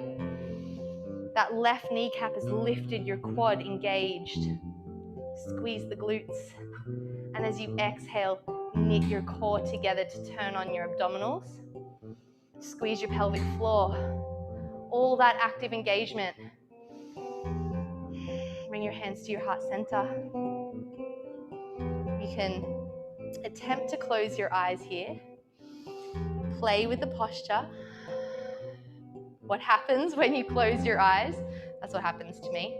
That left kneecap is lifted, your quad engaged. Squeeze the glutes. And as you exhale, knit your core together to turn on your abdominals. Squeeze your pelvic floor. All that active engagement. Bring your hands to your heart center. You can attempt to close your eyes here. Play with the posture. What happens when you close your eyes? That's what happens to me.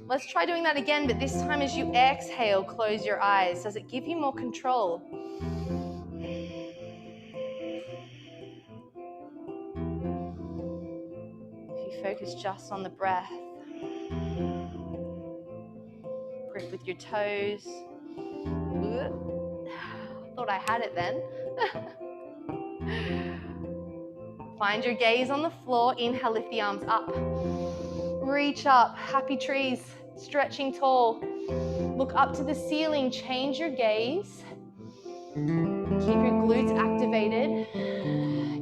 Let's try doing that again, but this time as you exhale, close your eyes. Does it give you more control? If you focus just on the breath, grip with your toes. Thought I had it then. Find your gaze on the floor. Inhale, lift the arms up. Reach up, happy trees, stretching tall. Look up to the ceiling, change your gaze. Keep your glutes activated.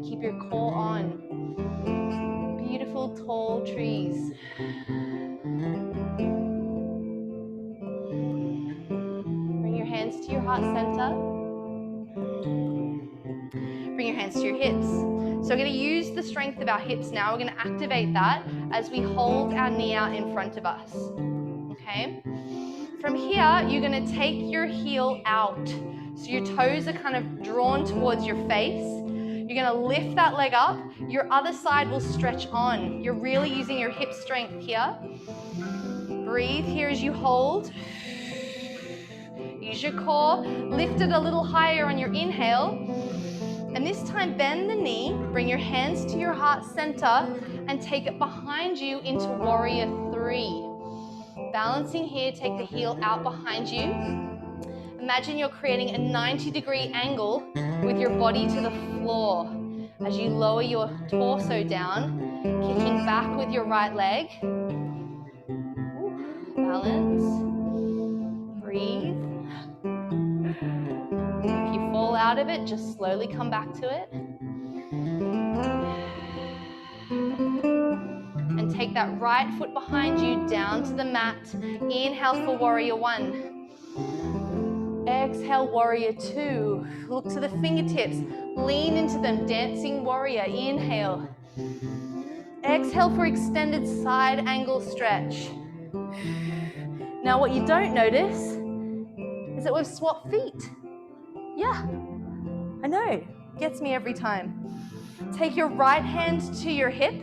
Keep your core on. Beautiful tall trees. Bring your hands to your heart center. Bring your hands to your hips. So we're going to use the strength of our hips now. We're going to activate that as we hold our knee out in front of us. Okay? From here, you're going to take your heel out. So your toes are kind of drawn towards your face. You're going to lift that leg up. Your other side will stretch on. You're really using your hip strength here. Breathe here as you hold. Use your core. Lift it a little higher on your inhale. And this time, bend the knee, bring your hands to your heart center, and take it behind you into warrior three. Balancing here, take the heel out behind you. Imagine you're creating a 90-degree angle with your body to the floor. As you lower your torso down, kicking back with your right leg. Balance. Breathe. If you fall out of it, just slowly come back to it. And take that right foot behind you down to the mat. Inhale for warrior one. Exhale, warrior two. Look to the fingertips. Lean into them, dancing warrior. Inhale. Exhale for extended side angle stretch. Now what you don't notice is that we've swapped feet. Yeah, I know, gets me every time. Take your right hand to your hip,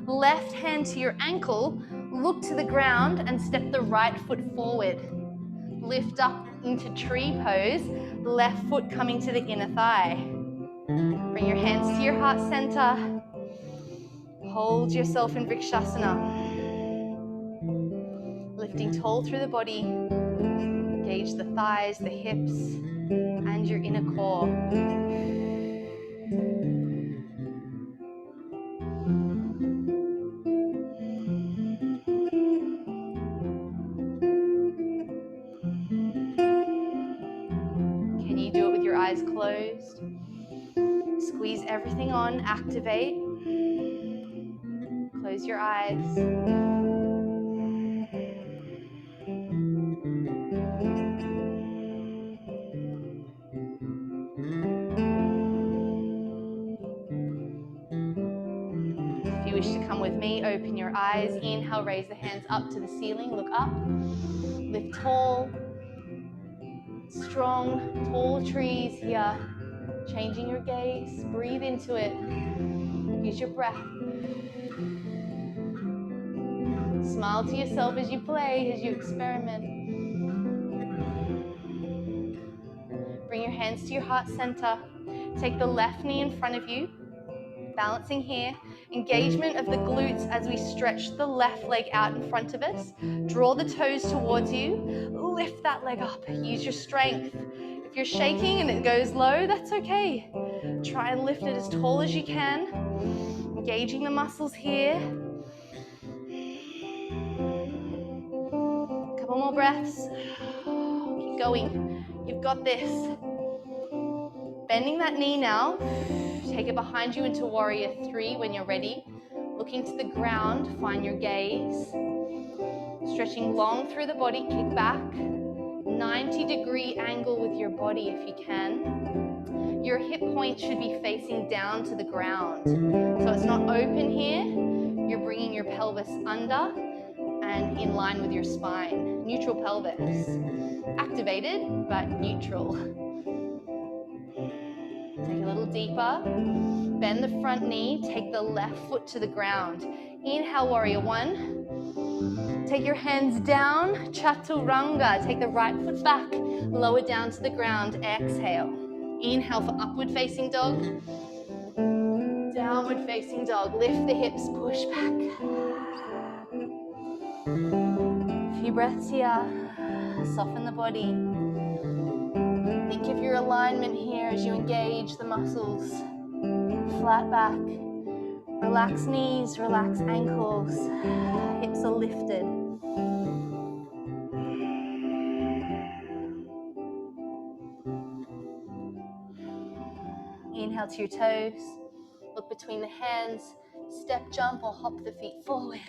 left hand to your ankle, look to the ground and step the right foot forward. Lift up into tree pose, left foot coming to the inner thigh. Bring your hands to your heart center. Hold yourself in Vrikshasana. Lifting tall through the body. Engage the thighs, the hips, and your inner core. Can you do it with your eyes closed? Squeeze everything on, activate. Close your eyes. If you wish to come with me, open your eyes. Inhale, raise the hands up to the ceiling. Look up. Lift tall. Strong, tall trees here. Changing your gaze. Breathe into it. Use your breath. Smile to yourself as you play, as you experiment. Bring your hands to your heart center. Take the left knee in front of you. Balancing here. Engagement of the glutes as we stretch the left leg out in front of us. Draw the toes towards you. Lift that leg up. Use your strength. If you're shaking and it goes low, that's okay. Try and lift it as tall as you can. Engaging the muscles here. Couple more breaths. Keep going. You've got this. Bending that knee now. Take it behind you into Warrior 3 when you're ready. Looking to the ground, find your gaze. Stretching long through the body, kick back. 90-degree angle with your body if you can. Your hip point should be facing down to the ground. So it's not open here. You're bringing your pelvis under and in line with your spine. Neutral pelvis. Activated, but neutral. Take a little deeper. Bend the front knee. Take the left foot to the ground. Inhale, Warrior 1. Take your hands down. Chaturanga. Take the right foot back. Lower down to the ground. Exhale. Inhale for upward facing dog. Downward facing dog. Lift the hips. Push back. A few breaths here. Soften the body. Think of your alignment here as you engage the muscles. Flat back. Relax knees, relax ankles. Hips are lifted. Inhale to your toes. Look between the hands. Step, jump, or hop the feet forward.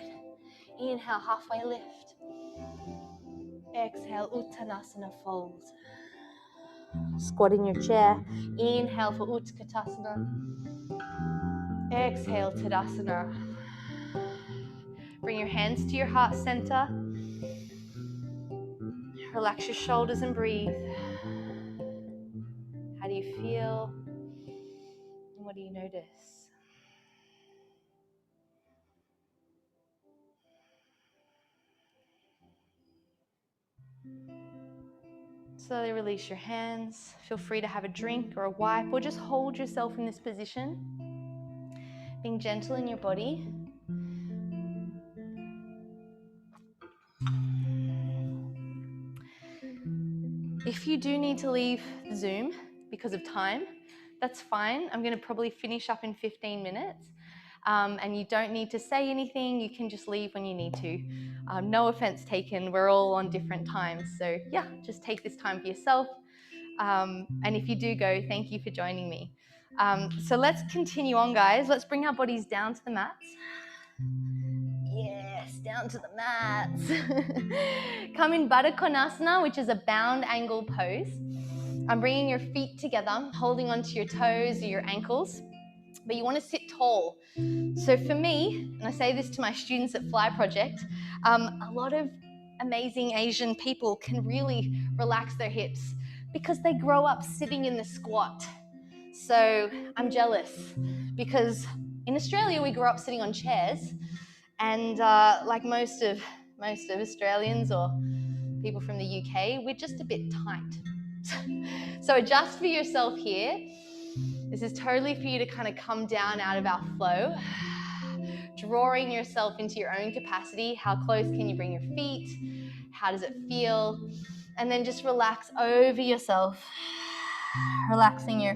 Inhale, halfway lift. Exhale, Uttanasana, fold. Squat in your chair. Inhale for Utkatasana. Exhale, Tadasana. Bring your hands to your heart center. Relax your shoulders and breathe. How do you feel? And what do you notice? Slowly release your hands. Feel free to have a drink or a wipe or just hold yourself in this position. Being gentle in your body. If you do need to leave Zoom because of time, that's fine. I'm going to probably finish up in 15 minutes. And you don't need to say anything. You can just leave when you need to. No offense taken. We're all on different times. So yeah, just take this time for yourself. And if you do go, thank you for joining me. So let's continue on, guys. Let's bring our bodies down to the mats. Yes, down to the mats. Come in Baddha Konasana, which is a bound angle pose. I'm bringing your feet together, holding onto your toes or your ankles, but you want to sit tall. So for me, and I say this to my students at Fly Project, a lot of amazing Asian people can really relax their hips because they grow up sitting in the squat. So I'm jealous because in Australia we grew up sitting on chairs, and like most of Australians or people from the UK, we're just a bit tight. So adjust for yourself here. This is totally for you to kind of come down out of our flow, drawing yourself into your own capacity. How close can you bring your feet? How does it feel? And then just relax over yourself, relaxing your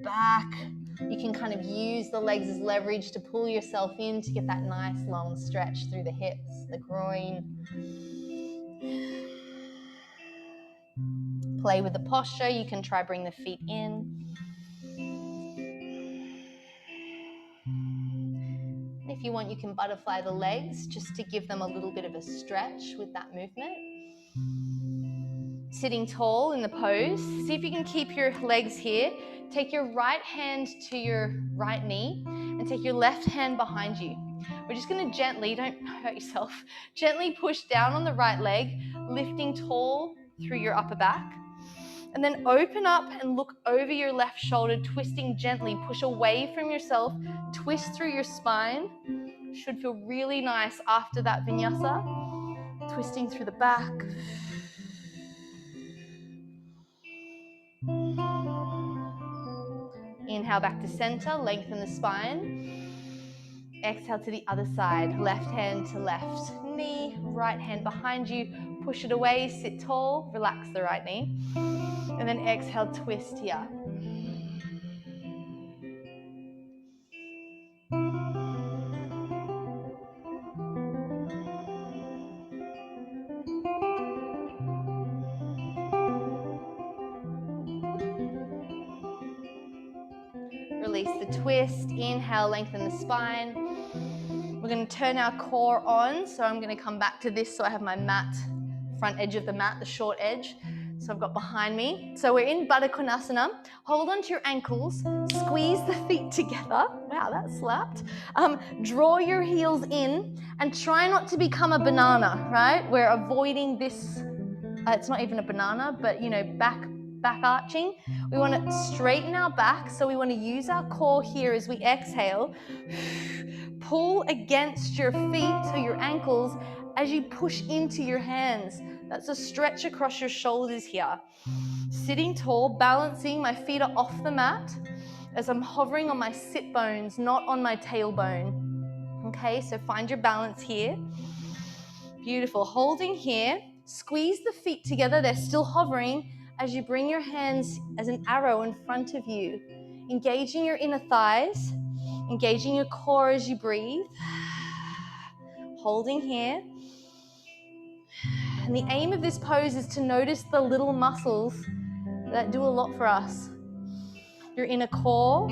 back. You can kind of use the legs as leverage to pull yourself in to get that nice long stretch through the hips, the groin. Play with the posture. You can try bring the feet in. And if you want, you can butterfly the legs just to give them a little bit of a stretch with that movement. Sitting tall in the pose. See if you can keep your legs here. Take your right hand to your right knee and take your left hand behind you. We're just going to gently, don't hurt yourself, gently push down on the right leg, lifting tall through your upper back. And then open up and look over your left shoulder, twisting gently. Push away from yourself, twist through your spine. Should feel really nice after that vinyasa. Twisting through the back. Inhale back to center, lengthen the spine. Exhale to the other side, left hand to left knee, right hand behind you. Push it away, sit tall, relax the right knee. And then exhale, twist here. Release the twist. Inhale, lengthen the spine. We're going to turn our core on. So I'm going to come back to this so I have my mat, front edge of the mat, the short edge. So I've got behind me. So we're in Konasana. Hold onto your ankles. Squeeze the feet together. Wow, that slapped. Draw your heels in and try not to become a banana, right? We're avoiding this. It's not even a banana, but back arching. We want to straighten our back, so we want to use our core here as we exhale. Pull against your feet, so your ankles, as you push into your hands. That's a stretch across your shoulders here. Sitting tall, balancing, my feet are off the mat as I'm hovering on my sit bones, not on my tailbone. Okay, so find your balance here. Beautiful. Holding here. Squeeze the feet together. They're still hovering as you bring your hands as an arrow in front of you. Engaging your inner thighs. Engaging your core as you breathe. Holding here. And the aim of this pose is to notice the little muscles that do a lot for us. Your inner core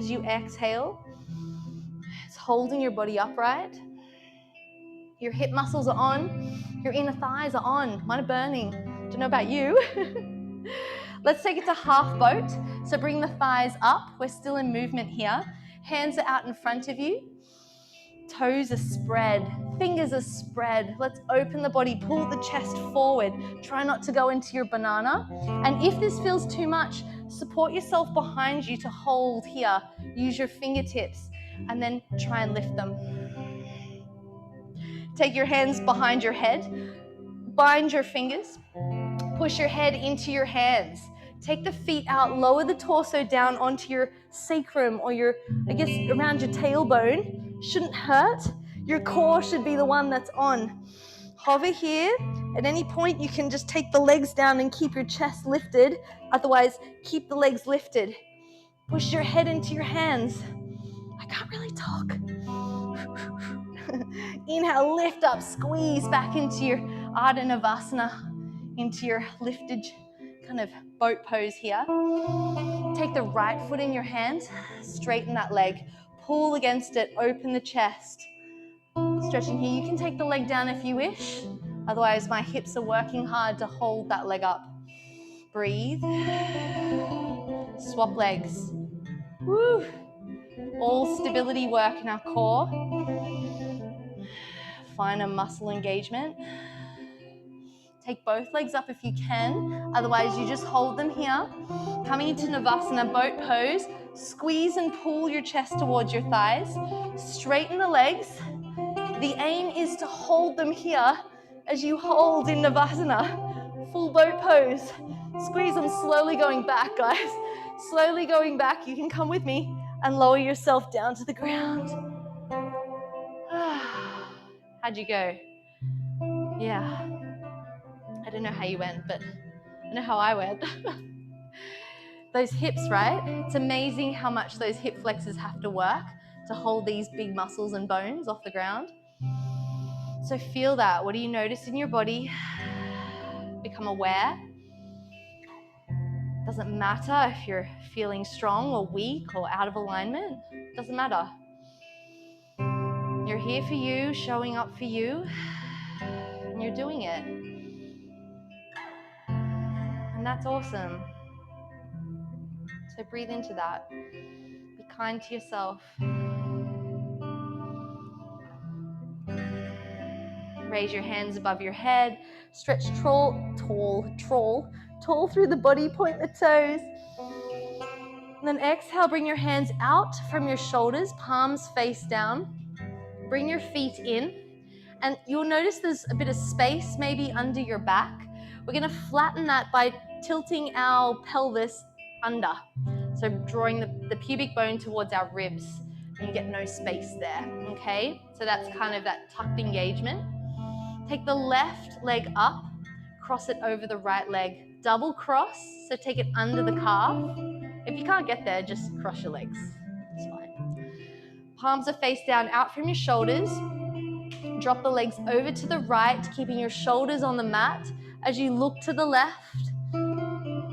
as you exhale. It's holding your body upright. Your hip muscles are on. Your inner thighs are on. Mine are burning. Don't know about you. Let's take it to half boat. So bring the thighs up. We're still in movement here. Hands are out in front of you. Toes are spread. Fingers are spread. Let's open the body. Pull the chest forward. Try not to go into your banana. And if this feels too much, support yourself behind you to hold here. Use your fingertips and then try and lift them. Take your hands behind your head. Bind your fingers. Push your head into your hands. Take the feet out. Lower the torso down onto your sacrum or around your tailbone. Shouldn't hurt. Your core should be the one that's on. Hover here. At any point, you can just take the legs down and keep your chest lifted. Otherwise, keep the legs lifted. Push your head into your hands. I can't really talk. Inhale, lift up, squeeze back into your Ardha Navasana, into your lifted kind of boat pose here. Take the right foot in your hand, straighten that leg, pull against it, open the chest. Stretching here. You can take the leg down if you wish. Otherwise, my hips are working hard to hold that leg up. Breathe. Swap legs. Woo. All stability work in our core. Find a muscle engagement. Take both legs up if you can. Otherwise, you just hold them here. Coming into Navasana, boat pose. Squeeze and pull your chest towards your thighs. Straighten the legs. The aim is to hold them here as you hold in Navasana. Full boat pose. Squeeze them, slowly going back, guys. Slowly going back. You can come with me and lower yourself down to the ground. How'd you go? Yeah. I don't know how you went, but I know how I went. Those hips, right? It's amazing how much those hip flexors have to work to hold these big muscles and bones off the ground. So feel that. What do you notice in your body? Become aware. Doesn't matter if you're feeling strong or weak or out of alignment. Doesn't matter. You're here for you, showing up for you, and you're doing it. And that's awesome. So breathe into that. Be kind to yourself. Raise your hands above your head. Stretch tall through the body. Point the toes. And then exhale, bring your hands out from your shoulders, palms face down. Bring your feet in. And you'll notice there's a bit of space maybe under your back. We're going to flatten that by tilting our pelvis under. So drawing the pubic bone towards our ribs. And you get no space there, okay? So that's kind of that tucked engagement. Take the left leg up, cross it over the right leg. Double cross, so take it under the calf. If you can't get there, just cross your legs. It's fine. Palms are face down, out from your shoulders. Drop the legs over to the right, keeping your shoulders on the mat as you look to the left.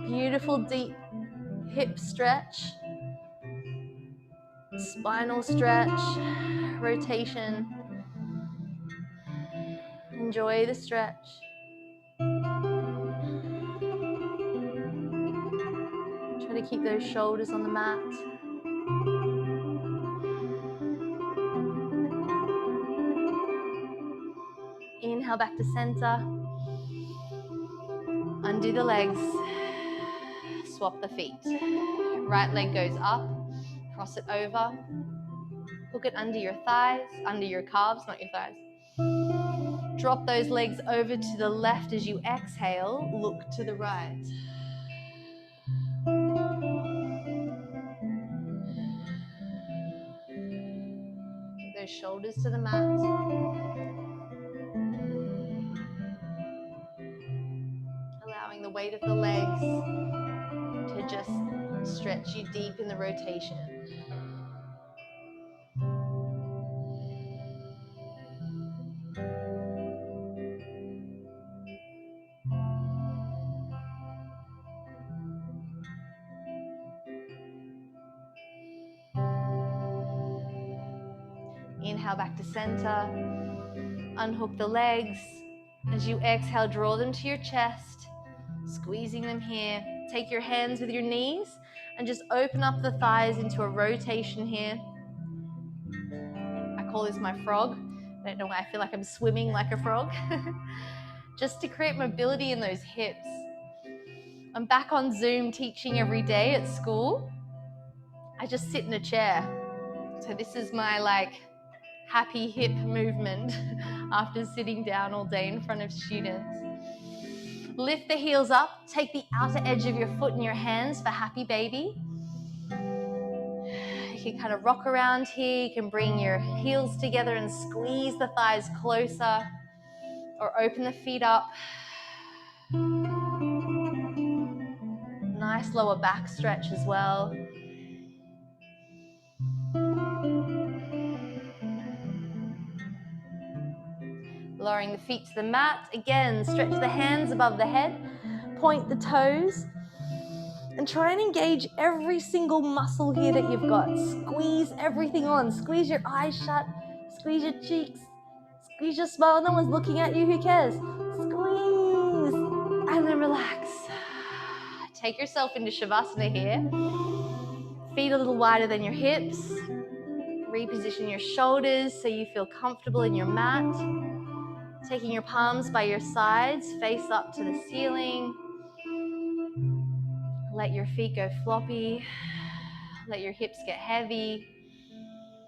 Beautiful deep hip stretch. Spinal stretch, rotation. Enjoy the stretch. Try to keep those shoulders on the mat. Inhale back to center. Undo the legs. Swap the feet. Right leg goes up. Cross it over. Hook it under your thighs, under your calves, not your thighs. Drop those legs over to the left as you exhale. Look to the right. Keep those shoulders to the mat. Allowing the weight of the legs to just stretch you deep in the rotation. Inhale back to center. Unhook the legs. As you exhale, draw them to your chest, squeezing them here. Take your hands with your knees and just open up the thighs into a rotation here. I call this my frog. I don't know why I feel like I'm swimming like a frog. Just to create mobility in those hips. I'm back on Zoom teaching every day at school. I just sit in a chair. So this is my happy hip movement after sitting down all day in front of students. Lift the heels up, take the outer edge of your foot in your hands for happy baby. You can kind of rock around here, you can bring your heels together and squeeze the thighs closer or open the feet up. Nice lower back stretch as well. Lowering the feet to the mat. Again, stretch the hands above the head. Point the toes. And try and engage every single muscle here that you've got. Squeeze everything on. Squeeze your eyes shut. Squeeze your cheeks. Squeeze your smile. No one's looking at you. Who cares? Squeeze. And then relax. Take yourself into Shavasana here. Feet a little wider than your hips. Reposition your shoulders so you feel comfortable in your mat. Taking your palms by your sides, face up to the ceiling. Let your feet go floppy. Let your hips get heavy.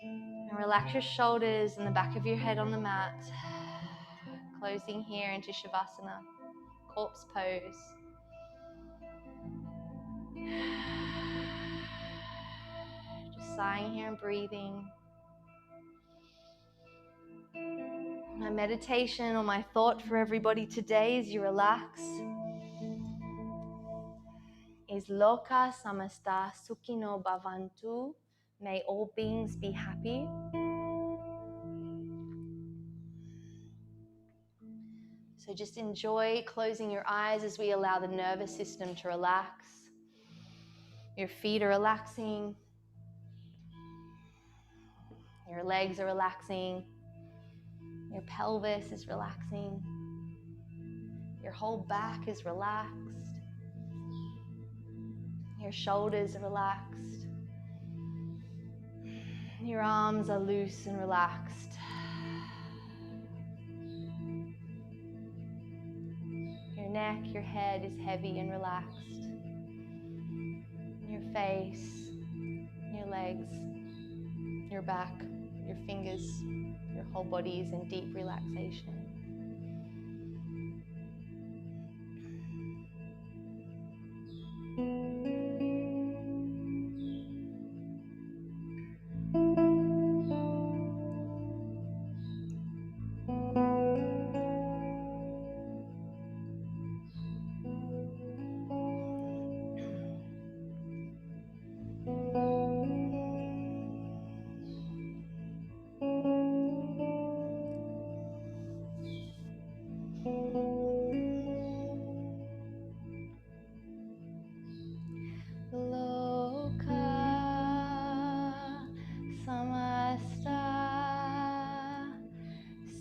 And relax your shoulders and the back of your head on the mat. Closing here into Shavasana, corpse pose. Just sighing here and breathing. My meditation or my thought for everybody today as you relax is Loka Samasta Sukhino Bhavantu. May all beings be happy. So just enjoy closing your eyes as we allow the nervous system to relax. Your feet are relaxing. Your legs are relaxing. Your pelvis is relaxing. Your whole back is relaxed. Your shoulders are relaxed. Your arms are loose and relaxed. Your neck, your head is heavy and relaxed. Your face, your legs, your back, your fingers, your whole body is in deep relaxation.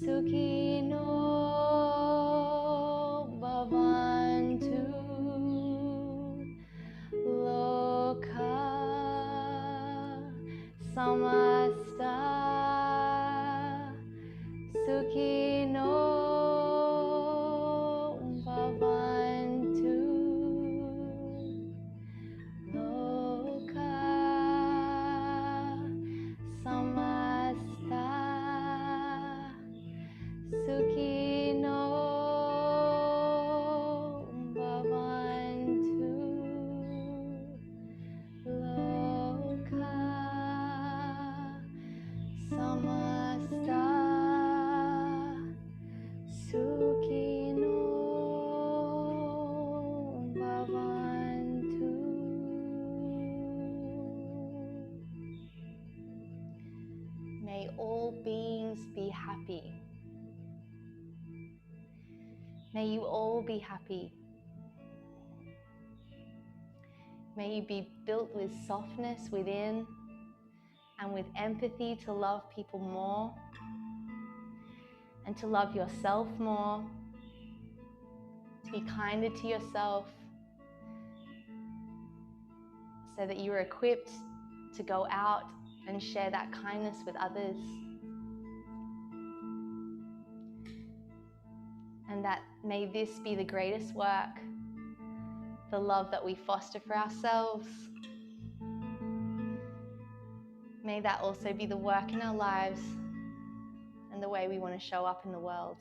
Sukhino Bhavantu Loka Samasta Sukhino Bhavantu Loka Samasta Sukhino Bhavantu Loka Samasta Sukhino Bhavantu. May all beings be happy. May you all be happy. May you be built with softness within and with empathy to love people more and to love yourself more, to be kinder to yourself so that you are equipped to go out and share that kindness with others. And that may this be the greatest work, the love that we foster for ourselves. May that also be the work in our lives and the way we want to show up in the world.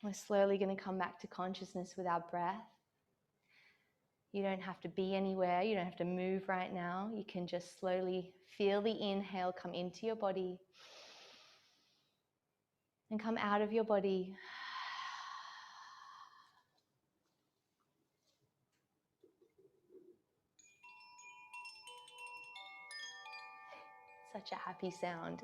We're slowly going to come back to consciousness with our breath. You don't have to be anywhere. You don't have to move right now. You can just slowly feel the inhale come into your body and come out of your body. Such a happy sound.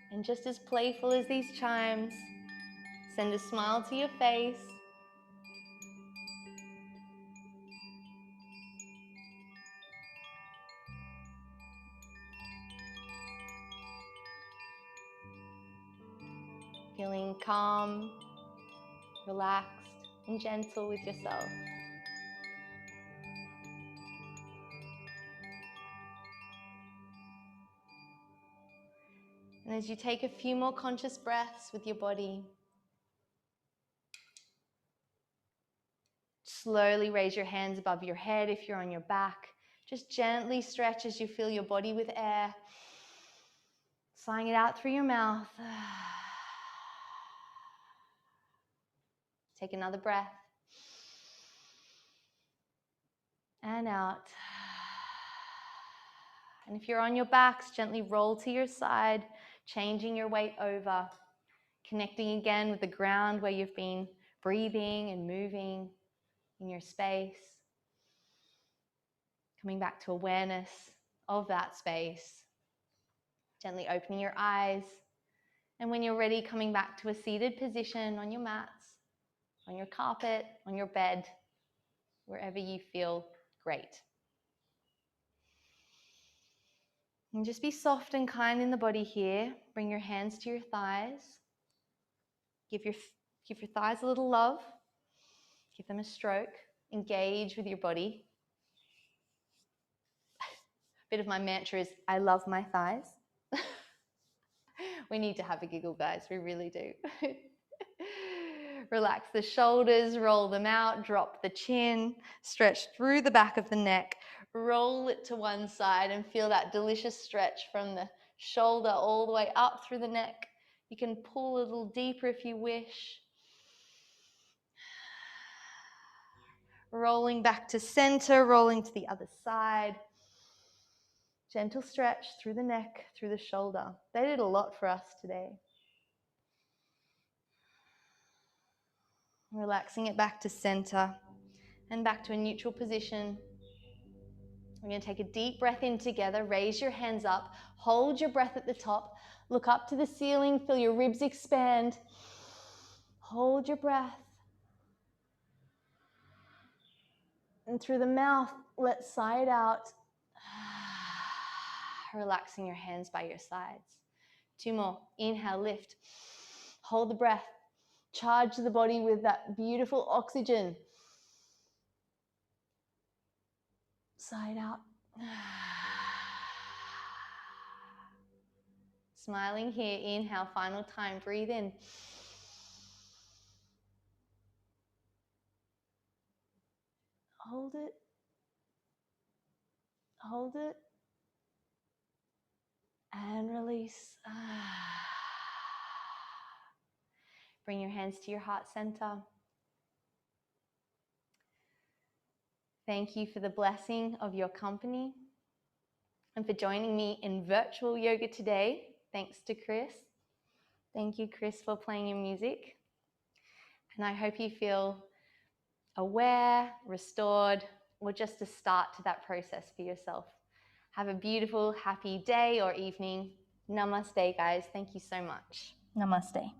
And just as playful as these chimes, Send a smile to your face. Feeling calm, relaxed, and gentle with yourself. And as you take a few more conscious breaths with your body, slowly raise your hands above your head if you're on your back. Just gently stretch as you fill your body with air, sighing it out through your mouth. Take another breath. And out. And if you're on your backs, gently roll to your side, changing your weight over, connecting again with the ground where you've been breathing and moving in your space. Coming back to awareness of that space. Gently opening your eyes. And when you're ready, coming back to a seated position on your mats, on your carpet, on your bed, wherever you feel great. And just be soft and kind in the body here. Bring your hands to your thighs. Give your thighs a little love. Give them a stroke. Engage with your body. A bit of my mantra is, I love my thighs. We need to have a giggle, guys. We really do. Relax the shoulders, roll them out, drop the chin, stretch through the back of the neck, roll it to one side and feel that delicious stretch from the shoulder all the way up through the neck. You can pull a little deeper if you wish. Rolling back to center, rolling to the other side. Gentle stretch through the neck, through the shoulder. They did a lot for us today. Relaxing it back to center and back to a neutral position. We're going to take a deep breath in together. Raise your hands up. Hold your breath at the top. Look up to the ceiling. Feel your ribs expand. Hold your breath. And through the mouth, let's sigh it out. Relaxing your hands by your sides. 2 more. Inhale, lift. Hold the breath. Charge the body with that beautiful oxygen. Sigh it out. Smiling here. Inhale, final time. Breathe in. Hold it. Hold it. And release. Bring your hands to your heart center. Thank you for the blessing of your company and for joining me in virtual yoga today. Thanks to Chris. Thank you, Chris, for playing your music. And I hope you feel aware, restored, or just a start to that process for yourself. Have a beautiful, happy day or evening. Namaste, guys. Thank you so much. Namaste.